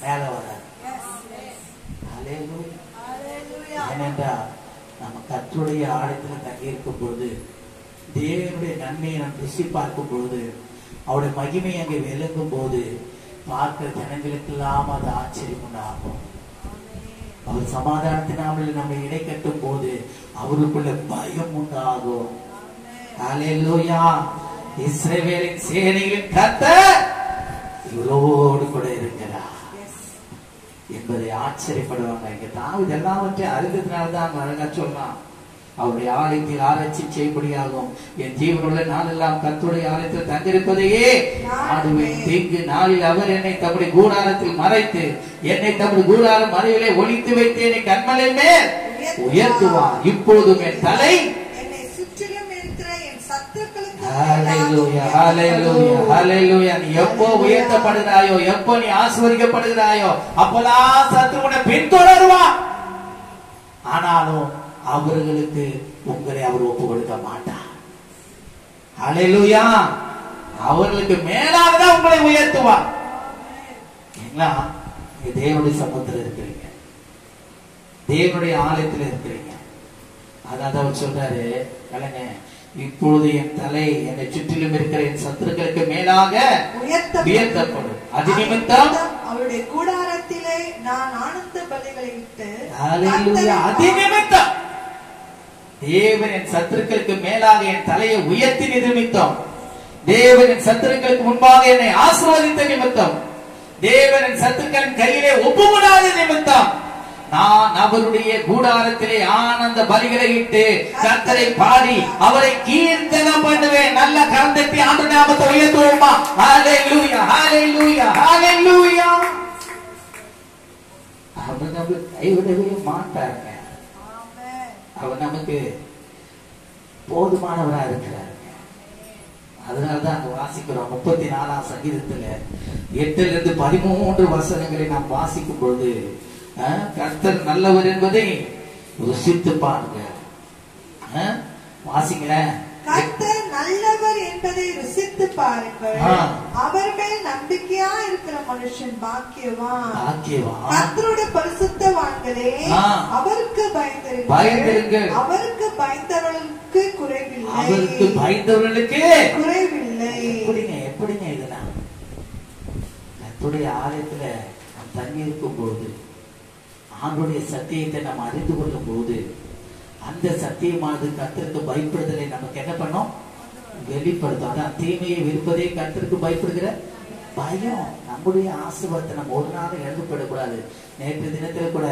மேல வராது. ஏனென்றா நம்ம கர்த்தருடைய ஆலயத்துல தங்கி இருக்கும் பொழுது, தேவனுடைய நன்மையை நாம் ருசி பார்க்கும் பொழுது, அவருடைய மகிமை அங்கே விளங்கும் போது பார்க்கிற ஜனங்களுக்கெல்லாம் அது ஆச்சரியம் உண்டாகும். அவர் சமாதானத்தினாமல் நம்மை இடை கட்டும் போது அவருக்குள்ள பயம் உண்டாகும். ஹalleluya. இஸ்ரவேலின் சேனைகளின் கர்த்தர் இவரோடு கூட இருக்கிறார்.
என்பதை ஆச்சரியப்படுவாங்க. இங்க தாவீது எல்லாவற்றையும் அறிந்ததுனால்தான் அழகா சொல்லலாம், அவருடைய ஆலயத்தில் ஆராய்ச்சி செய்யப்படியாகும். என் ஜீவனுள்ள நாளெல்லாம் கர்த்தருடைய ஆலயத்தில் தங்கிருப்பதையே நாடுவேன். தீங்கு நாளில் அவர் என்னை தம்முடைய கூடாரத்தில் மறைத்து, என்னை தம்முடைய கூடார மறைவிலே ஒளித்து வைத்து என்னை கன்மலையின் மேல் உயர்த்துவார். இப்போதும் என் தலை
என்னை சுற்றிலும் இருக்கிற என் சத்துருக்களுக்கு
ஹல்லேலூயா, ஹல்லேலூயா, ஹல்லேலூயா. நீ எப்போ உயர்த்தப்படுகிறாயோ, எப்போ நீ ஆசீர்வதிக்கப்படுகிறாயோ, அப்போதான் சத்துருவுனை பின்தொடருவான். ஆனாலும் அவர்களுக்கு உங்களை அவர் ஒப்பு கொடுக்க மாட்டார். ஹல்லேலூயா. அவர்களுக்கு மேலாக தான் உங்களை உயர்த்துவார். நீங்க தேவனுடைய சமூகத்தில் இருக்கிறீங்க, தேவனுடைய ஆலயத்தில் இருக்கிறீங்க. அதான் அவர் சொல்றாரு, கலைஞ இப்பொழுது என் தலை என்னை சுற்றிலும் இருக்கிற என் சத்துருக்களுக்கு மேலாக உயர்த்தப்படும். அது நிமித்தம்
அவருடைய கூடாரத்திலே நான் ஆனந்த பலிகளை இட்டு.
ஹல்லேலூயா. அது நிமித்தம் தேவன் என் சத்துருக்களுக்கு மேலாக என் தலையை உயர்த்தி நிமித்தம், தேவன் என் சத்துருக்களுக்கு முன்பாக என்னை ஆசீர்வதித்த நிமித்தம், தேவன் என் சத்துருக்களின் கையிலே ஒப்புவிடாத நிமித்தம், நான் அவருடைய கூடாரத்திலே ஆனந்த பலிகளை இட்டு கர்த்தரை பாடி அவரை கீர்த்தனம் பண்ணுவேன். நல்ல கரந்தட்டி ஆண்டவருடைய நாமத்தை உயர்த்துவோமா? ஹல்லேலூயா, ஹல்லேலூயா, ஹல்லேலூயா. அவர் நம்மை கைவிடவே மாட்டாருங்க. அவர் நமக்கு போதுமானவரா இருக்கிறாருங்க. அதனாலதான் அங்க வாசிக்கிறோம் 34ஆம் சங்கீதத்துல 8-13 வசனங்களை நாம் வாசிக்கும் பொழுது, கர்த்தர் நல்லவர் என்பதை ருசித்து பாருங்க. வாசிக்கிறேன்.
கர்த்தர் நல்லவர் என்பதை ருசித்து பாருங்கள். அவர் மேல் நம்பிக்கையா இருக்கிற மனுஷன் பாக்கியவான். கர்த்தருடைய பரிசுத்தவான்களே, அவருக்கு பயந்திருங்கள். அவருக்கு பயந்தவர்களுக்கு குறைவில்லை.
அவருக்கு பயந்தவர்களுக்கு
குறைவில்லை.
எப்படிங்க இதெல்லாம் கர்த்தருடைய ஆலயத்துல நாம் தங்கி இருக்கும் போது, ஆண்டவருடைய சத்தியத்தை நாம் அறிந்து கொள்ளும் போது, அந்த சத்தியமானது கர்த்தருக்கு பயப்படுதலை நமக்கு என்ன பண்ணும்? வெளிப்படுத்தும். அதான் தீமையை விருப்பதே கர்த்தருக்கு பயப்படுகிற பயம். நம்முடைய ஆசீர்வாதத்தை நம்ம ஒரு நாள் இழந்துவிடக்கூடாது. நேற்று தினத்துல கூட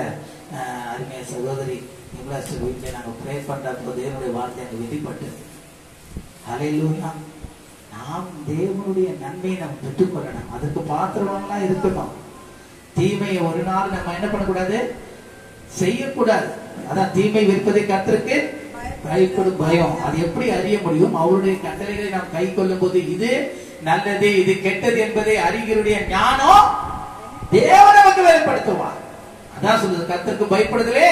அருமைய சகோதரி நிம்லாஸ்டர் வீட்டில் நாங்கள் ப்ரே பண்ற போது தேவனுடைய வார்த்தை அங்கே வெளிப்பட்டு, ஹல்லேலூயா, நாம் தேவனுடைய நன்மையை நாம் பெற்றுக்கொள்ளணும். அதுக்கு பாத்திரமா இருக்கணும். தீமையை ஒரு நாள் நம்ம என்ன பண்ணக்கூடாது? செய்யக்கூடாது. அதான் தீமை விற்பதை கர்த்தருக்கு பயப்படும் பயம். அது எப்படி அறிய முடியும்? அவருடைய கட்டளைகளை நாம் கை கொள்ளும் போது இது நல்லது இது கெட்டது என்பதை அறிகிறடைய ஞானம் தேவன் நமக்கு வெளிப்படுத்துவார். அதான் சொல்லுது, கர்த்தருக்கு பயப்படுதலே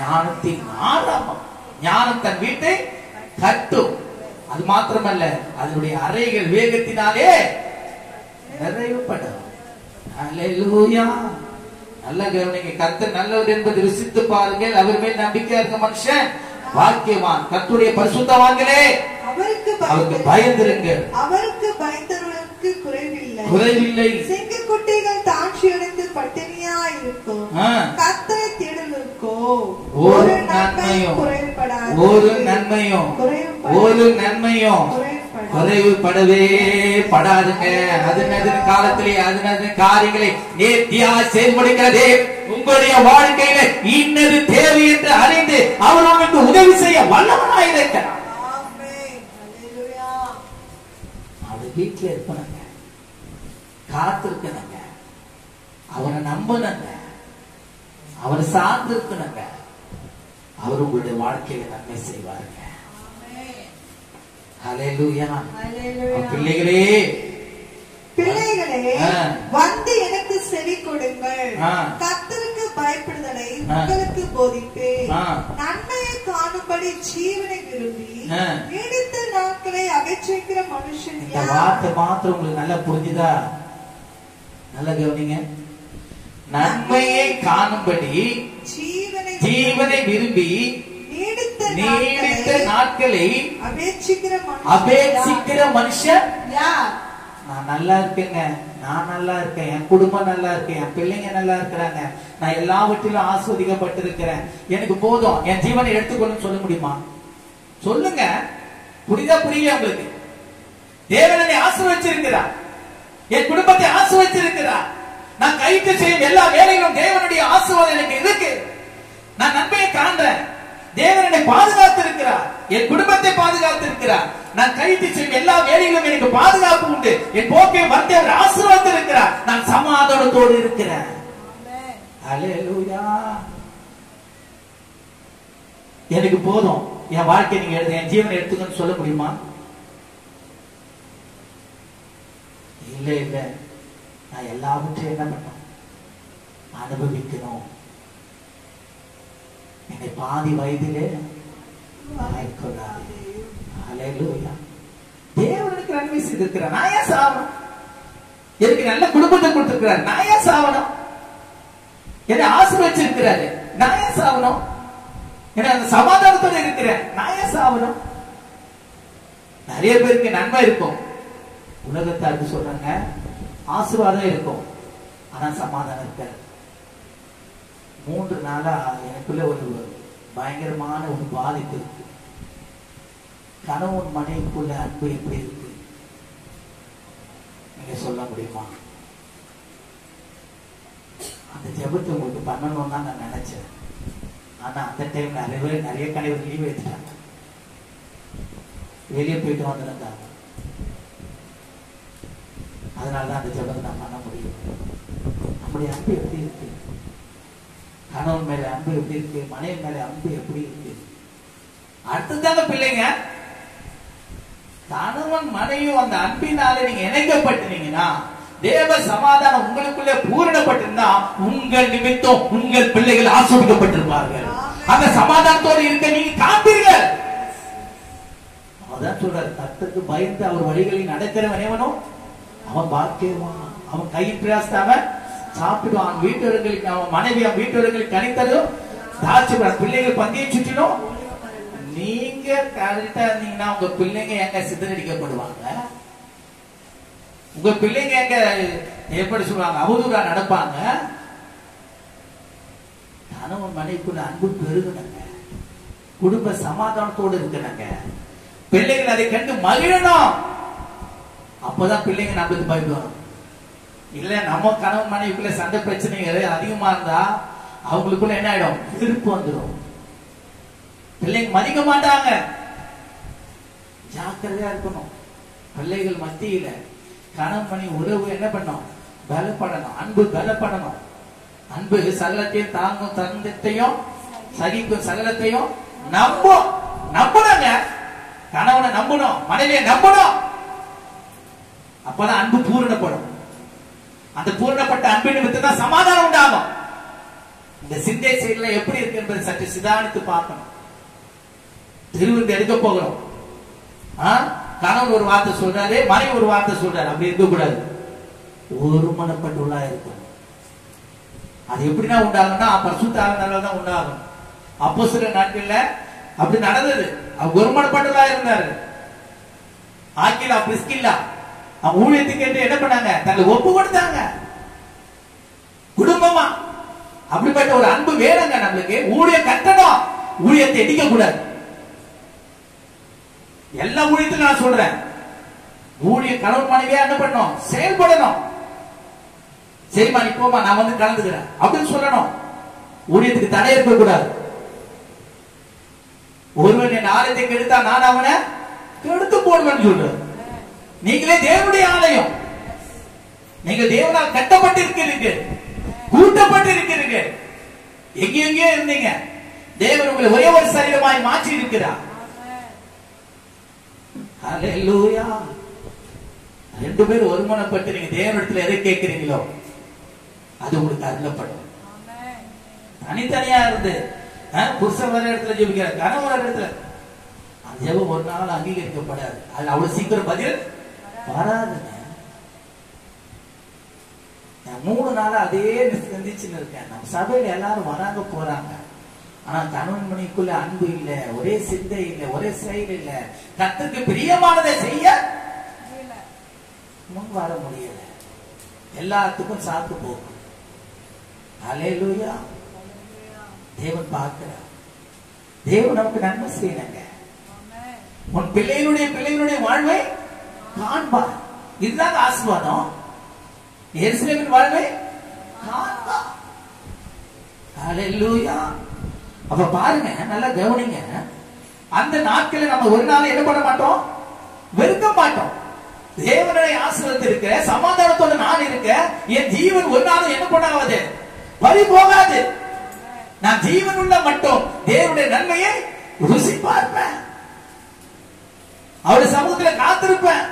ஞானத்தின் ஆரம்பம். ஞானம் தன் வீட்டை கட்டும். அது மாத்திரமல்ல, அதனுடைய அறைகள் வேகத்தினாலே நிறைவுப்படும். ஹல்லேலூயா. நல்ல கவனிங்க. கர்த்தர் நல்லவர் என்பதை ருசித்து பாருங்கள். அவர் மேல் நம்பிக்கையா இருக்க மனுஷன் பாக்கியவான். கர்த்தருடைய பரிசுத்தவான்களே, அவருக்கு பயந்திருங்கள்.
அவருக்கு பயந்தவர்களுக்கு குறைவில்லை.
குறைவில்லை.
சிங்கக்குட்டிகள் தாட்சி அடைந்து பட்டினியா இருக்கும். கர்த்தரை தேடுவதற்கோ
ஒரு நன்மையும் குறைவுபடவே படாதுங்க. அதனது காலத்திலே அதனது காரியங்களை நேர்த்தியா செயல்படுகிறதே உங்களுடைய வாழ்க்கையில இன்னது தேவை என்று அறிந்து அவர் உங்களுக்கு உதவி செய்ய வல்லவனாயிருக்கிறார். அவர் வீட்டில் இருக்கணுங்க, காத்திருக்கணுங்க, அவரை நம்பணுங்க, அவரை சார்ந்து இருக்கணுங்க. அவர் உங்களுடைய வாழ்க்கையில நன்மை செய்வாருங்க. ஹல்லேலூயா. பிள்ளைகளே
வந்து எனக்கு செவி கொடுங்கள். கர்த்தருக்கு பயப்படுதலை உங்களுக்கு போதிப்பேன். நன்மையை காணும்படி ஜீவனை விரும்பி நீடித்த நாட்களை அகற்றிக்கிற மனுஷன்.
இந்த வார்த்தை மாத்திரம் உங்களுக்கு நல்லா புரிஞ்சுதா? நல்லா கவனிங்க. நன்மையை காணும்படி ஜீவனை விரும்பி நீடித்த நாட்களை அபேட்சிக்கிற மனுஷன் யார்? நான் நல்லா இருக்கேங்க, நான் நல்லா இருக்கேன், என் குடும்பம் நல்லா இருக்கு, என் பிள்ளைங்க நல்லா இருக்கிறாங்க, நான் எல்லாவற்றிலும் ஆஸ்வதிக்கப்பட்டிருக்கிறேன், எனக்கு போதும், என் ஜீவனை எடுத்துக்கொள்ளும் சொல்ல முடியுமா? சொல்லுங்க. புரியுதா? புரியல உங்களுக்கு? தேவனை ஆசீர்வதிச்சிருக்கிறார், என் குடும்பத்தை ஆசீர்வதிச்சிருக்கிறார்,
நான் கைட்டு செய்யும் எல்லா வேலைகளும் தேவனுடைய ஆசீர்வாதம் எனக்கு இருக்கு. நான் நன்மையை காண்றேன். தேவன் என்னை பாதுகாத்து இருக்கிறார், என் குடும்பத்தை பாதுகாத்து இருக்கிறார். நான் கைட்டு செய்யும் எல்லா வேலைகளும் எனக்கு பாதுகாப்பு உண்டு. என் போக்கை வந்து அவர் ஆசீர்வாதம் இருக்கிறார். நான் சமாதானத்தோடு இருக்கிறேன். அல்லேலூயா. எனக்கு போதும், என் வாழ்க்கை நீங்க எழுது, என் ஜீவனை எடுத்துக்கன்னு சொல்ல முடியுமா? இல்ல இல்ல, நான் எல்லாவற்றையும் என்ன பண்ணணும்? அனுபவிக்கணும். என்னை பாதி வயதிலே தேவனுக்கு நன்மை செய்திருக்கிறார். நான் ஏன் சாவணும்? எனக்கு நல்ல குடும்பத்தை கொடுத்திருக்கிறார். நான் ஏன் சாவணும்? என்னை ஆசீர்வதிச்சிருக்கிறாரு. நான் ஏன் சாவணும்? என்ன அந்த சமாதானத்தோட இருக்கிறேன். நான் ஏன் சாவணும்? நிறைய பேருக்கு நன்மை இருக்கும். உலகத்தாருக்கு சொல்றாங்க ஆசீர்வாதம் இருக்கும், ஆனா சமாதானம் இருக்காது. 3 நாளா எனக்குள்ள ஒரு பயங்கரமான ஒரு பாதிப்பு இருக்கு. கணவன் மனைவிக்குள்ள அன்பு எப்படி இருக்கு நீங்க சொல்ல முடியுமா? அந்த ஜெபத்தை உங்களுக்கு பண்ணணும்னு தான் நான் நினைச்சேன். ஆனா அந்த டைம் நிறைய கணவர் லீவ் எடுத்துட்டாங்க, வெளியே போயிட்டு வந்துருந்தாங்க. அதனாலதான் அந்த ஜெபத்தை நான் பண்ண முடியும். நம்முடைய அன்பு எப்படி இருக்கு? கணவன் மேல அன்பு எப்படி இருக்கு? மனைவி மேல அன்பு எப்படி இருக்கு? அடுத்ததாங்க பிள்ளைங்க. கணவன் மனைவியும் அந்த அன்பினாலே நீங்க இணைக்கப்பட்டீங்கன்னா, தேவ சமாதானம் உங்களுக்குள்ளே பூரணப்பட்டிருந்தா, உங்கள் நிமித்தம் உங்கள் பிள்ளைகள் ஆசீர்வதிக்கப்பட்டிருப்பார்கள். அந்த சமாதானத்தோடு இருக்க நீங்க காப்பீர்கள். அவதான் சொல்றாரு, கர்த்தருக்கு பயந்து அவர் வழிகளில் நடக்கிறவன் எவனோ அவன் பாக்கியவான். அவன் கையின் பிரயாசத்தாம சாப்பிடுவான். வீட்டவர்களுக்கு அவன் மனைவி அவன் வீட்டவர்களுக்கு கணித்ததும் தாட்சி பிள்ளைகள் பந்தியை சுற்றிலும். நீங்க கரெக்டா இருந்தீங்கன்னா உங்க பிள்ளைங்க எங்க சிதறடிக்கப்படுவாங்க? உங்க பிள்ளைங்க எங்க எப்படி சொல்லுவாங்க? அவதூறா நடப்பாங்க. கணவன் மனைவிக்குள்ள அன்பு பெருகணுங்க, குடும்ப சமாதானத்தோடு இருக்கணுங்க. பிள்ளைகள் அதை கண்டு மகிழணும். அப்பதான் பிள்ளைங்க நம்மளுக்கு பயப்படுவாங்க. இல்ல நம்ம கணவன் மனைவிக்குள்ள சண்டை பிரச்சனைகள் அதிகமா இருந்தா அவங்களுக்குள்ள என்ன ஆயிடும்? விருப்பு வந்துடும். பிள்ளைங்க மதிக்க மாட்டாங்க. ஜாக்கிரதையா இருக்கணும். பிள்ளைகள் மத்தியில கணவன் மனைவி உறவு என்ன பண்ணும்? பலப்படணும். அன்பு பலப்படணும். அன்பு சகலத்தையும் தாங்கும், தந்தத்தையும் சகிக்கும், சகலத்தையும் நம்பணுங்க. கணவனை நம்பணும், மனைவியை நம்பணும். அப்பதான் அன்பு பூரணப்படும். அந்த பூரணப்பட்ட அன்பு நிமித்தம் தான் சமாதானம் உண்டாகும். இந்த சிந்தை செயல்ல எப்படி இருக்கு என்பதை சற்று சிதானித்து பார்க்கணும். திருவிருந்து எடுக்க போகிறோம். கணவன் ஒரு வார்த்தை சொல்றாரு, மனைவி ஒரு வார்த்தை சொல்றாரு. அப்படி இருக்க கூடாது. ஒரு மனப்பட்டுள்ளா இருக்கும். அது எப்படின்னா உண்டாகும்னா பரிசுத்த ஆவியானவரால் தான் உண்டாகும். அப்போஸ்தலர் நாட்கள்ல அப்படி நடந்தது. அவர் ஒரு மனப்பட்டுள்ளா இருந்தாரு. ஆக்கிலா பிரிஸ்கில்லா அவங்க ஊழியத்துக்கு கேட்டு என்ன பண்ணாங்க? தங்களை ஒப்பு கொடுத்தாங்க. குடும்பமா அப்படிப்பட்ட ஒரு அன்பு வேணுங்க நம்மளுக்கு. ஊழியம் கட்டணும், ஊழியத்தை இடிக்க கூடாது. எல்லா ஊழியத்திலும் நான் சொல்றேன், ஊழிய கணவன் மனைவியா என்ன பண்ணணும்? செயல்படணும். சரிமா நீ போமா, நான் வந்து கலந்துக்கிறேன் அப்படின்னு சொல்லணும். ஊழியத்துக்கு தடை இருக்க கூடாது. ஒருவன் என் ஆலயத்தை கெடுத்தா நான் அவனை கெடுத்து போடுவேன்னு சொல்றேன். நீங்களே தேவனுடைய ஆலயம். நீங்கள் தேவனால் கட்டப்பட்டிருக்கிறீர்கள், கூட்டப்பட்டிருக்கிறீர்கள். எங்கெங்கே இருந்தீங்க? தேவன் உங்களை ஒரே ஒரு சரீரமாய் மாற்றி இருக்கிறார். ஹல்லேலூயா. 2 பேர் ஒருமனப்பட்டு நீங்க தேவனிடத்தில் எதை கேட்கிறீங்களோ அது உங்களுக்கு அருளப்படும். தனித்தனியா இருந்து புருஷன் வர இடத்துல ஜெபிக்கிற, கணவன் வர இடத்துல அந்த ஜெபம் ஒரு நாள் அங்கீகரிக்கப்படாது. அது அவ்வளவு சீக்கிரம் பதில் வராதுங்க. 3 நாளா அதே சிந்திச்சுன்னு இருக்கேன். நம்ம சபையில எல்லாரும் வராங்க போறாங்க, ஆனா கணவன் மனைவிக்குள்ள அன்பு இல்ல, ஒரே சிந்தை இல்ல, ஒரே செயல் இல்ல. கர்த்தருக்கு பிரியமானதை செய்ய முன் வர முடியல. எல்லாத்துக்கும் சாக்கு போகும். அல்லேலூயா. தேவன் பார்க்கிறார். தேவன் நமக்கு நன்மை செய்யணுங்க. உன் பிள்ளைகளுடைய வாழ்வை காண்பார். இதுதான் ஆசீர்வாதம். எருசலேமின் வாழ்வை
காண்பார். ஹல்லேலூயா. அப்ப பாருங்க, நல்லா கவனிங்க. அந்த நாட்களை நம்ம ஒரு நாள் என்ன பண்ண மாட்டோம், வெறுக்க மாட்டோம். தேவனுடைய ஆசீர்வாதம் இருக்க, சமாதானத்தோட நான் இருக்க, என் ஜீவன் ஒரு நாளும் என்ன பண்ணாவது, பறி போகாது. நான் ஜீவன் உள்ள மட்டும் தேவனுடைய நன்மையை ருசி பார்ப்பேன், அவருடைய சமூகத்தில் காத்திருப்பேன்.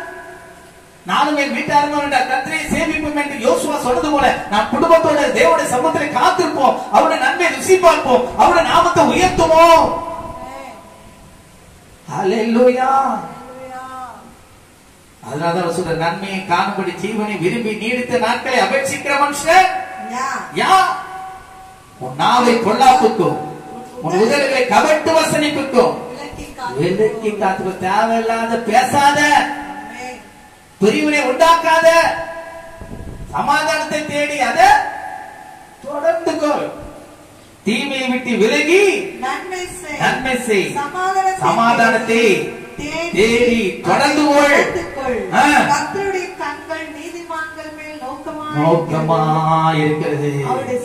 நானும் என் வீட்டாரும் கர்த்தரை சேவிப்போம் என்று யோசுவா சொன்னது போல நாம் குடும்பத்தோட தேவனுடைய சமூகத்தில் காத்திருப்போம், அவருடைய நன்மை ருசி பார்ப்போம், அவருடைய நாமத்தை உயர்த்துவோம். ஹல்லேலூயா. அதனாலதான் சொல்ற, நன்மையை காணும்படி ஜீவனை விரும்பி நீடித்த நாட்களை அபேட்சிக்கிற மனுஷன் யார்? உன் நாவை பொல்லாப்புக்கும் உன் உதடுகளை கபட்டு வசனிப்புக்கும் விலக்கி காத்துக்கோ. தேவையில்லாத பேசாத, பிரிவினை உண்டாக்காத, சமாதானத்தை தேடி அதை தொடர்ந்துக்கோ. தீமையை விட்டு விலகி நன்மை செய், சமாதானத்தை தேடி தொடர்ந்து கொள்.
கர்த்தருடைய கண்கள் நீதிமான்கள் மேல்
நோக்கமாய் இருக்கிறது,
அவருடைய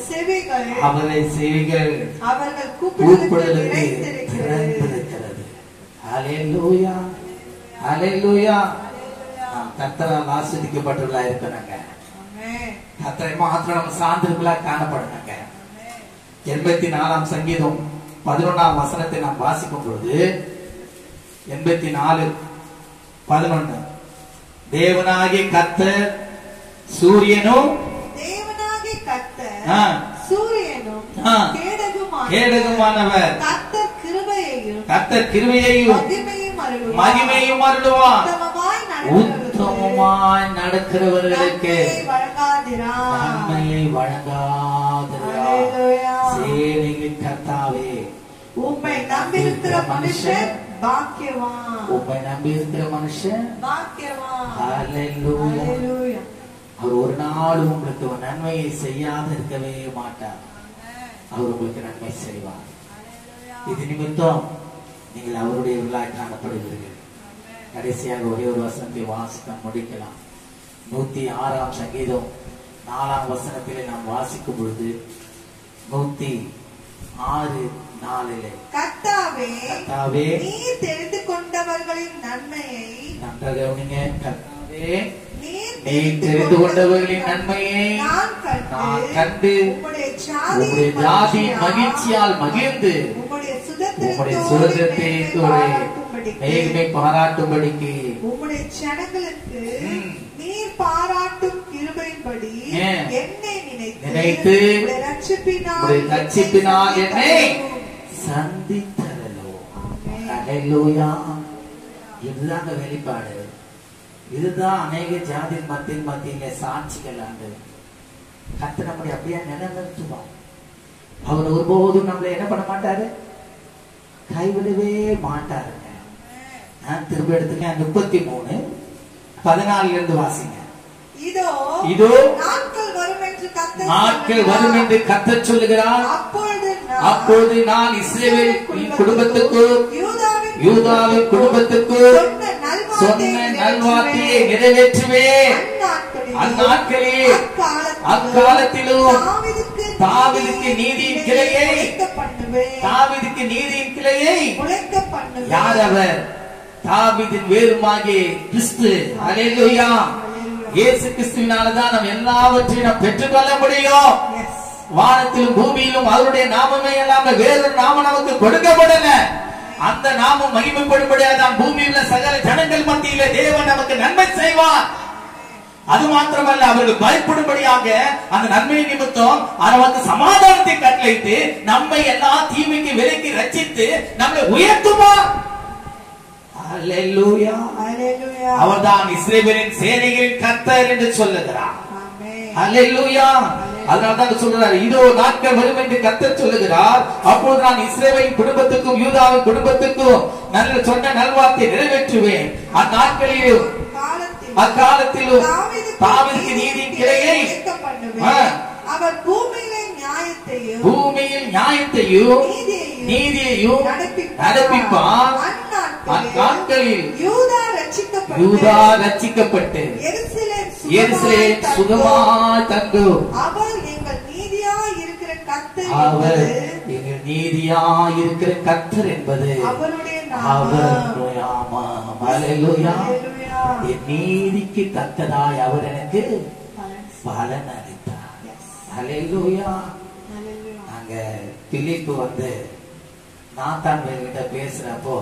செவிகள்
அவர்கள் கூப்பிடுதலுக்கு திறந்திருக்கிறது. ஹல்லேலூயா, ஹல்லேலூயா. நாம் கர்த்தரால் ஆசீர்வதிக்கப்பட்டவர்களா இருக்கணுங்க. கர்த்தரை மாத்திரம் நம்ம சார்ந்தவர்களா காணப்படணுங்க. 84 சங்கீதம் 11 வசனத்தை நாம் வாசிக்கும் பொழுது 84:11 தேவனாகிய கர்த்தர் சூரியனும் கேடகமானவர், கர்த்தர் கிருபையையும் மகிமையும் அருளுவார். உத்தமமாய் நடக்கிறவர்களுக்கு நன்மையை வழங்காதிரார். சேனையின் கர்த்தாவே,
உம்மை நம்பியிருக்கிற மனுஷன் பாக்கியவான்.
உம்மை நம்பியிருக்கிற மனுஷன்
பாக்கியவான்.
ஹல்லேலூயா. அவர் ஒரு நாள் உங்களுக்கு நன்மையை செய்யாத இருக்கவே மாட்டார். அவர் உங்களுக்கு நன்மை செய்வார். இது நிமித்தம் நீங்கள் அவருடையவர்களாய் காணப்படுகிறீர்கள். கடைசியாக ஒரே ஒரு வசனத்தை வாசிக்க முடிக்கலாம். 106 சங்கீதம் 4 வசனத்திலே நாம் வாசிக்கும் பொழுது 106:4
கர்த்தாவே, நீர் தெரிந்து கொண்டவர்களின் நன்மையை,
நன்றாக கவனிங்க, கர்த்தாவே நீர் தெரிந்து கொண்டவர்களின் நன்மையை நான் கண்டு உம்முடைய ஜாதியின் மகிழ்ச்சியால் மகிழ்ந்து உம்முடைய சுதந்திரத்தை மேன்மை பாராட்டும்படிக்கு
உம்முடைய ஜனங்களுக்கு நீர் பாராட்டும் கிருபையின்படி என்னை நினைத்து
ரட்சிப்பினால் என்னை சந்தித்தரலோ. ஹல்லேலூயா. இதுதான் வெளிப்பாடு. இதுதான் அநேக ஜாதி மத்தியில சாட்சிகள். ஆண்டு கர்த்தர் நம்மளை அப்படியே நிலைநிறுத்துவார். அவர் ஒருபோதும் நம்மளை என்ன பண்ண மாட்டாரு, கைவிடவே மாட்டாருங்க. நான் திரும்ப எடுத்துக்க 33:14 வாசிங்க. இதோ நாட்கள் வரும் என்று கர்த்தர் சொல்லுகிறார். அப்பொழுது நான் இஸ்ரவேலின் குடும்பத்துக்கும் யூதாவின் குடும்பத்துக்கும் சொன்ன நல்வார்த்தையை நிறைவேற்றுவேன். அந்நாட்களில் அக்காலத்திலும் தாவீதுக்கு நீதியின் கிளையை யார் அவர்? தாவீதின் வேறுமாகிய கிறிஸ்து. ஹல்லேலூயா. இயேசு கிறிஸ்துவினால்தான் நாம் எல்லாவற்றையும் நாம் பெற்றுக்கொள்ள முடியும். வானத்திலும் பூமியிலும் அவருடைய நாமமே எல்லாம் வேறொரு நாமம் நமக்கு கொடுக்கப்படல. அந்த நாமம் மகிமைப்படும்படியாதான் பூமியில் சகல ஜனங்கள் மத்தியில தேவன் நமக்கு நன்மை செய்வார். அது மாத்திரமல்ல, அவர்கள் பயப்படும்படியாக அந்த நன்மை நிமித்தம் நமக்கு சமாதானத்தை கட்டளையிட்டு நம்மை எல்லா தீமைக்கு விலக்கி ரட்சித்து நம்மை உயர்த்துவார். ஹல்லேலூயா. அவர்தான் இஸ்ரவேலின் சேனைகளின் கர்த்தர் என்று சொல்லுகிறார். ஹல்லேலூயா. அதனால்தான் சொல்றார், இதோ நாட்கள் வரும் என்று கர்த்தர் சொல்லுகிறார். அப்பொழுது நான் இஸ்ரவேலின் குடும்பத்துக்கும் யூதாவின் குடும்பத்துக்கும் சொன்ன நல்வார்த்தை நிறைவேற்றுவேன். அக்காலத்திலும் தாவீதுக்கு நீதியின் கிளையை
அவர் பூமியில்
நியாயத்தையும் நீதியையும் நடப்பிப்பார். அந்நாட்களில் யூதா ரட்சிக்கப்பட்டு எருசலேம் சுகமாய் தங்கும். அவர் எங்கள் நீதியாய் இருக்கிற கர்த்தர் என்பது
அவருடைய
நாமம். ஹல்லேலூயா. என் நீதிக்கு தக்கதாய் அவர் எனக்கு பலன் அளித்தார். ஹல்லேலூயா. அங்க பிலிப்பு நாத்தான் கிட்ட பேசுறப்போ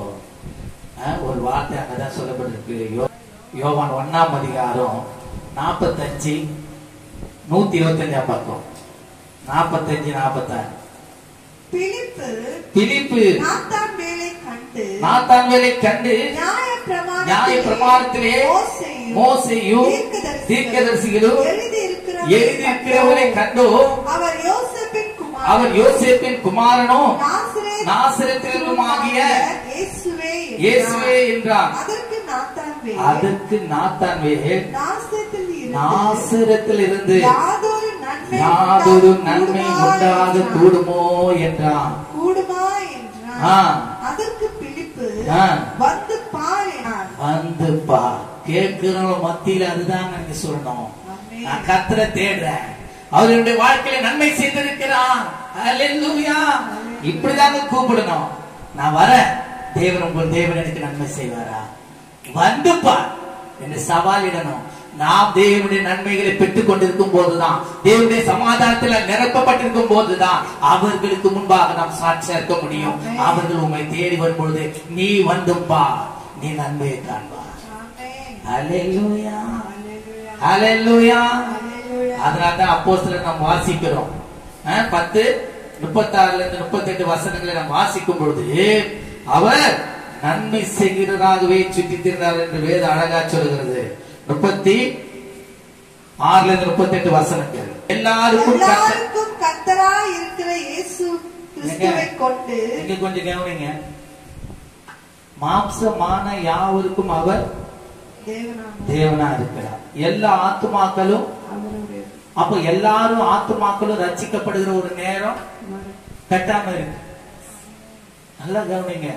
ஒரு வார்த்தை அங்கதான் சொல்லப்பட்டிருக்கு. யோவான் 1ஆம் அதிகாரம் 45 125 பக்கம் 45 46. பிலிப்பு நாத்தான் வேலை கண்டு நியாய பிரமாணத்திலே மோசேயும் தீர்க்கதரிசிகளும் எழுதியிருக்கிறவரை கண்டோ அவர் யோசேப்பின் குமாரனும் நாசரேத்திலுமாகிய இயேசுவே என்றார். அதற்கு நாத்தான்வேல் நாசரேத்தில் இருந்து யாதொரு நன்மை உண்டாக கூடுமோ என்றான்.
அதற்கு பிலிப்பு
வந்து பார். கேட்கிறவங்க மத்தியில அதுதான் நீங்க சொல்லணும். நான் கர்த்தரை தேடுறேன், அவருடைய வாழ்க்கையில நன்மை செய்திருக்கிறான். ஹல்லேலூயா. இப்படிதாங்க கூப்பிடணும். நான் வரேன், தேவன் எனக்கு நன்மை செய்வாரா? வந்து பார் என்று சவாலிடணும். நாம் தேவனுடைய நன்மைகளை பெற்றுக் கொண்டிருக்கும் போதுதான், தேவனுடைய சமாதானத்தில் நிரப்பப்பட்டிருக்கும் போதுதான் அவர்களுக்கு முன்பாக நாம் சாட்சியா இருக்க முடியும். அவர்கள் உண்மை தேடி வரும்பொழுது நீ வந்து பார், நீ நன்மையை காண்பார். ஹல்லேலூயா, ஹல்லேலூயா. அதனால்தான் அப்போஸ்தலர் நாம் வாசிக்கிறோம் 10:36 38 வசனங்களை நாம் வாசிக்கும் பொழுது அவர் நன்மை செய்கிறதாகவே சுற்றி திரிந்தார் என்று வேத அழகா சொல்கிறது. 36 38 வசனங்கள். எல்லாருக்கும்
கர்த்தராய் இருக்கிற இயேசு கிறிஸ்துவை கொண்டு
இங்க கொஞ்சம் கவனிங்க. மாம்சமான யாவருக்கும் அவர் தேவனா இருக்கிறார். எல்லா ஆத்துமாக்களும், அப்ப எல்லாரும் ஆத்துமாக்களும் ரட்சிக்கப்படுகிற ஒரு நேரம் கட்டாம இருக்கு. நல்லா கவனிங்க.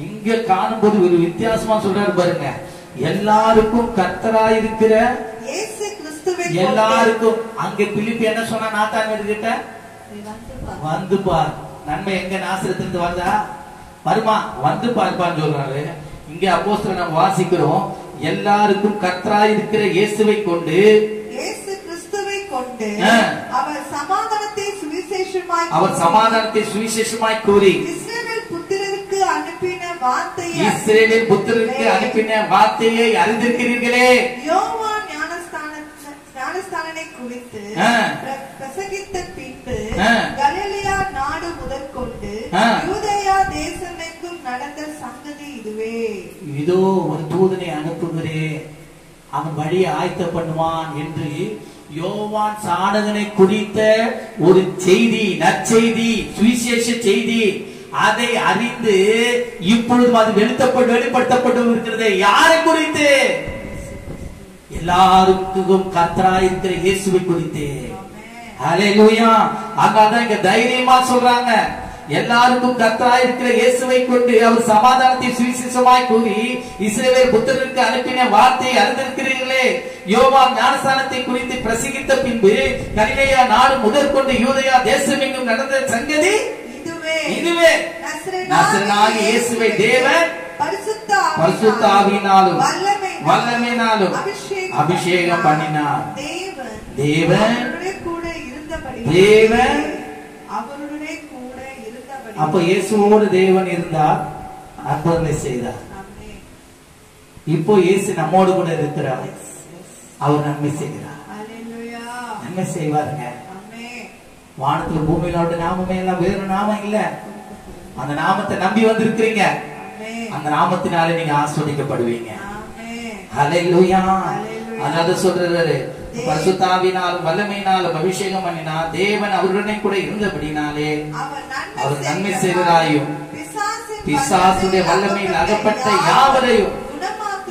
இங்க காணும்போது ஒரு வித்தியாசமா சொல்றாரு பாருங்க. எல்லாருக்கும் கர்த்தராய் இருக்கிற
இயேசு கிறிஸ்துவை
எல்லாருக்கும். அங்க பிலிப்பு என்ன சொன்னா நாத்தான் கிட்ட, வந்து பார். நன்மை எங்க நாசரத்திலிருந்து வருதா? வருமா? வந்து பார்ப்பான்னு சொல்றாரு. இங்க அப்போஸ்தலர் நாம் வாசிக்கிறோம், எல்லாருக்கும் கர்த்தராய் இருக்கிற இயேசுவை கொண்டு,
இயேசு கிறிஸ்துவை கொண்டு அவர் சமாதானத்தை சுவிசேஷமாய் கூறி இஸ்ரவேல் புத்திரருக்கு அனுப்பின வார்த்தையை அறிந்திருக்கிறீர்களே. யோவான் ஞானஸ்நானனை குறித்து பிரசங்கித்த பின்பு கலிலேயா நாடு முதற்கொண்டு யூதேயா தேசமெங்கும் நடந்த சங்கதி இதுவே.
இதோ ஒரு தூதனை அனுப்புகிறேன், அவன் வழியை ஆயத்த பண்ணுவான் என்று யோவான் சாணகனை குறித்த ஒரு செய்தி, நற்செய்தி, சுவிசேஷ செய்தி, அதை அறிந்து இப்பொழுது அது வெளிப்படுத்தப்பட்டு இருக்கிறது. யாரை குறித்து? எல்லாருக்கும் கர்த்தராய் இருக்கிற இயேசுவை குறித்து. ஹல்லேலூயா. அங்கதான் இங்க தைரியமா சொல்றாங்க, எல்லாருக்கும் கர்த்தராய் இருக்கிற இயேசுவை கொண்டு அவர் சமாதானத்தை சுவிசேஷமாய் கூறி இஸ்ரவேல் புத்திரருக்கு அனுப்பின வார்த்தையை அறிந்திருக்கிறீர்களே. யோவான் ஞானஸ்நானத்தை குறித்து பிரசங்கித்த பின்பு கலிலேயா நாடு முதற்கொண்டு யூதேயா தேசமெங்கும் நடந்த சங்கதி இதுவே. நசரேயனாகிய இயேசுவை தேவன் பரிசுத்த ஆவியினாலும் வல்லமையினாலும் அபிஷேகம் பண்ணினார். தேவன் அப்ப இயேசுவோடு தேவன் இருந்தார், அற்புதங்களை செய்தார். இப்போ இயேசு நம்மோடு கூட இருக்கிறார், அவர் நன்மை செய்கிறார். நன்மை செய்வாருங்க. வானத்துல பூமியில நாமமே எல்லாம் வேறு நாமம் இல்ல. அந்த நாமத்தை நம்பி வந்திருக்கிறீங்க, அந்த நாமத்தினாலே நீங்க ஆஸ்வதிக்கப்படுவீங்க. ஹல்லேலூயா. அதனால சொல்றாரு, பரிசுத்த ஆவியினாலும் வல்லமையினாலும் அபிஷேகம் பண்ணினார். தேவன் அவருடனே கூட இருந்தபடினாலே அவர் நன்மை செய்வதாயும் பிசாசுடைய வல்லமையில் அகப்பட்ட யாவரையும்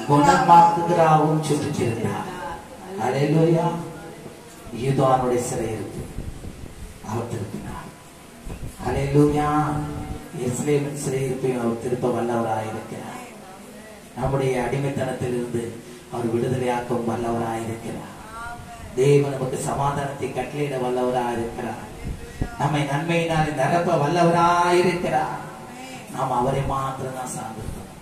குணமாக்குகிறாவும் சொல்லியிருந்தார். ஹல்லேலூயா. யூதானுடைய சிறையிருப்பு அவர் திருப்பினார். ஹல்லேலூயா. எருசலேமின் சிறையிருப்பையும் அவர் திருப்ப வல்லவராயிருக்கிறார். நம்முடைய அடிமைத்தனத்திலிருந்து அவர் விடுதலையாக்கும் வல்லவராயிருக்கிறார். தேவன் நமக்கு சமாதானத்தை கட்டளையிட வல்லவராயிருக்கிறார். நம்மை நன்மையினால் நிரப்ப வல்லவராயிருக்கிறார். நாம் அவரை மாத்திரம் தான் சார்ந்திருக்கணும்,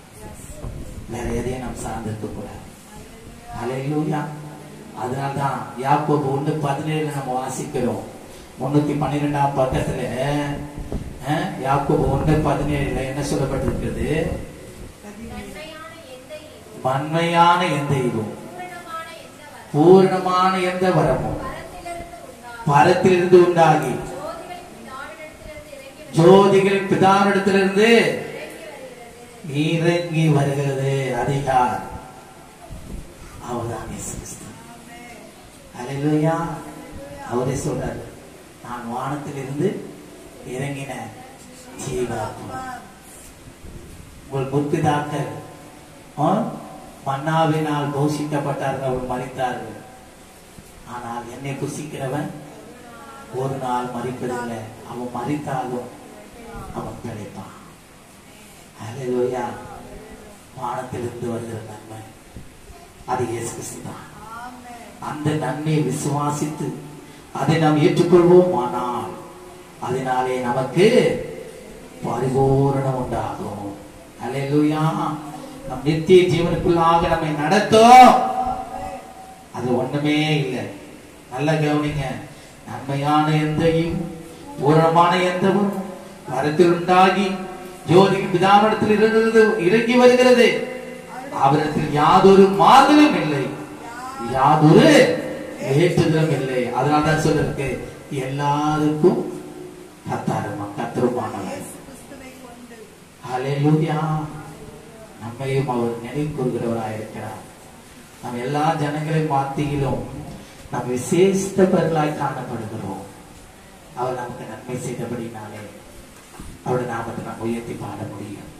வேற எதையும் நாம் சார்ந்திருக்க கூடாது. அல்லேலூயா. அதனால்தான் யாக்கோபு 1:17 நம்ம வாசிக்கிறோம். 312ஆம் பக்கத்துல யாக்கோபு 1:17 என்ன சொல்லப்பட்டிருக்கிறது? மண்மையான எந்த இதுவும் பூரணமான எந்த வரமும் பரத்திலிருந்து உண்டாகி ஜோதிகளின் பிதாவிடத்திலிருந்து இறங்கி வருகிறது. அதிகார் அவர்தான் இயேசு கிறிஸ்து. அல்லேலூயா. அவரே சொல்றாரு, நான் வானத்திலிருந்து இறங்கின ஜீவாத்மா. உங்கள் முற்பிதாக்கள் மன்னாவினால் போஷிக்கப்பட்டார்கள், அவர்கள் மரித்தார்கள். ஆனால் என்னை புசிக்கிறவன் ஒரு நாள் மரிப்பதில்லை, அவன் மரித்தாலும் அவன் பிழைப்பான். அல்லேலூயா. வானத்திலிருந்து வருகிற நன்மை அது இயேசு கிறிஸ்து தான். அந்த நன்மையை விசுவாசித்து அதை நாம் ஏற்றுக்கொள்வோம். ஆனால் அதனாலே நமக்கு பரிபூரணம் உண்டாகும். அல்லேலூயா. நம் நித்திய ஜீவனுக்குள்ளாக நம்மை நடத்தும். அது ஒண்ணுமே இல்லை. நல்ல கவனிங்க. நன்மையான எந்தையும் பூரணமான எந்தவும் வரத்தில் உண்டாகி ஜோதிக்கு பிதாவிடத்தில் இறங்கி வருகிறது. அவரிடத்தில் யாதொரு மாறுதலும் இல்லை, யாதொரு ஏற்றுதலும் இல்லை. அதனால்தான் சொல்லிருக்கு, எல்லாருக்கும் கத்தருமானவர். அல்லேலூயா. நம்மையும் அவர் நினைவு கூறுகிறவராயிருக்கிறார். நாம் எல்லா ஜனங்களின் மத்தியிலும் நாம் விசேஷித்தவர்களாய் காணப்படுகிறோம். அவர் நமக்கு நன்மை செய்தபடினாலே அவருடைய நாமத்தை நாம் உயர்த்தி பாட முடியும்.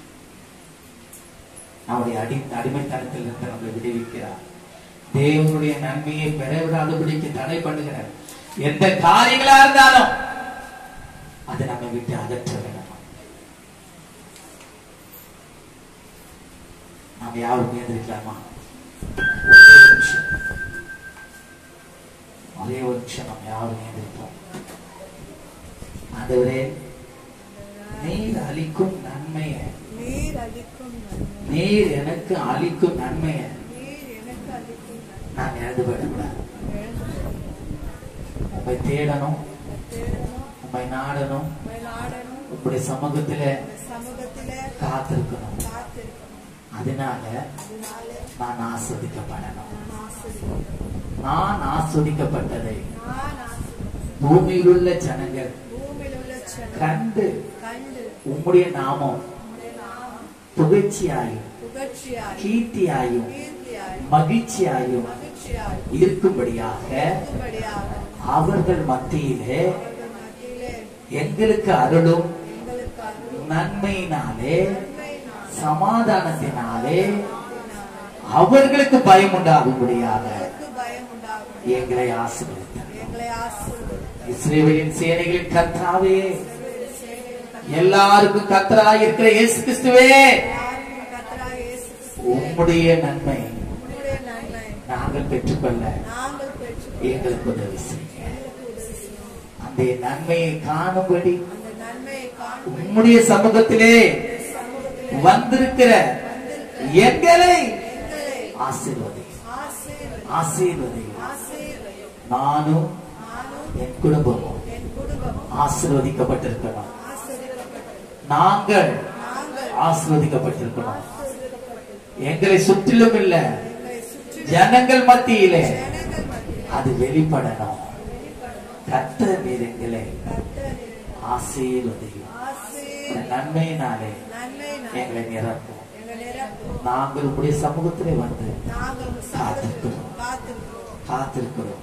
அவருடைய அடிமைத்தனத்தில் இருந்து நம்மை விடுவிக்கிறார். தேவனுடைய நன்மையை பெற விடாதபடிக்கு தடை பண்ணுகிறார். எந்த காரியங்களா இருந்தாலும் அதை நம்மை விட்டு அகற்ற வேண்டும். நாம் யாரும் எழுந்திருக்கலாமா? ஒரே ஒரு நிமிஷம் நாம் யாரும் எழுந்திருப்போம். ஆண்டவரே, நீர் அளிக்கும் நன்மையை, நீர் எனக்கு அளிக்கும் நன்மையை நான் எழுதுபடக்கூடாது. உம்மை தேடணும், உம்மை நாடணும், உங்களுடைய சமூகத்தில காத்திருக்கணும். அதனால நான் ஆஸ்வதிக்கப்படணும். நான் ஆஸ்வதிக்கப்பட்டதை பூமியில் உள்ள ஜனங்கள் கண்டு உம்முடைய நாமம் புகழ்ச்சியாயும் கீர்த்தியாயும் மகிழ்ச்சியாயும் இருக்கும்படியாக அவர்கள் மத்தியிலே எங்களுக்கு அருளும் நன்மையினாலே சமாதானத்தினாலே அவர்களுக்கு பயம் உண்டாகும்படியாக எங்களை ஆசீர்வதித்தார். இஸ்ரவேலின் சேனைகளின் கர்த்தாவே, எல்லாருக்கும் கர்த்தராய் இருக்கிற இயேசு கிறிஸ்துவே, உம்முடைய நன்மை நாங்கள் பெற்றுக்கொள்ள எங்களுக்கு உதவி செய்ய. அந்த நன்மையை காணும்படி உம்முடைய சமூகத்திலே வந்திருக்கிற எங்களை ஆசீர்வதி, ஆசீர்வதி. நானும் என் குடும்பமும் ஆசீர்வதிக்கப்பட்டிருக்கணும். நாங்கள் ஆசீர்வதிக்கப்பட்டிருக்கணும். எங்களை சுற்றிலும் இல்ல, ஜனங்கள் மத்தியிலே அது வெளிப்படணும். கர்த்தர் நீர் எங்களை ஆசீர்வதியும். நன்மையினாலே எங்களை நிரப்பும். நாங்கள் உடைய சமூகத்திலே வந்து காத்திருக்கிறோம்.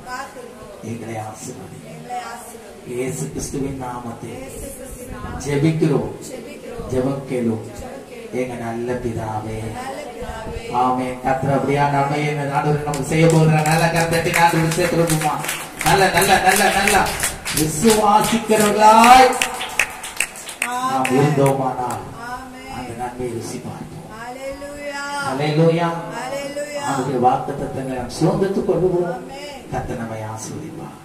எங்களை ஆசீர்வதி. இயேசு கிறிஸ்துவின் நாமத்தை ஜெபிக்கிறோம், ஜெபம் கேளும் எங்க நல்ல பிதாவே. ஆமென். கர்த்தர் அப்படியா நன்மையை நமக்கு செய்ய போகிற நல்ல கர்த்தரை நாடு சேர்த்துமா. நல்ல நல்ல நல்ல நல்ல விசுவாசிக்கிறவர்களாய் நாம் இருந்தோமானால் அந்த நன்மையை ருசி பார்ப்போம். அல்லேலூயா. அவருடைய வாக்குத்தத்தங்களை நாம் சுதந்திரத்துக் கொள்வோம். கர்த்தர் நம்மை ஆசீர்வதிப்பார்.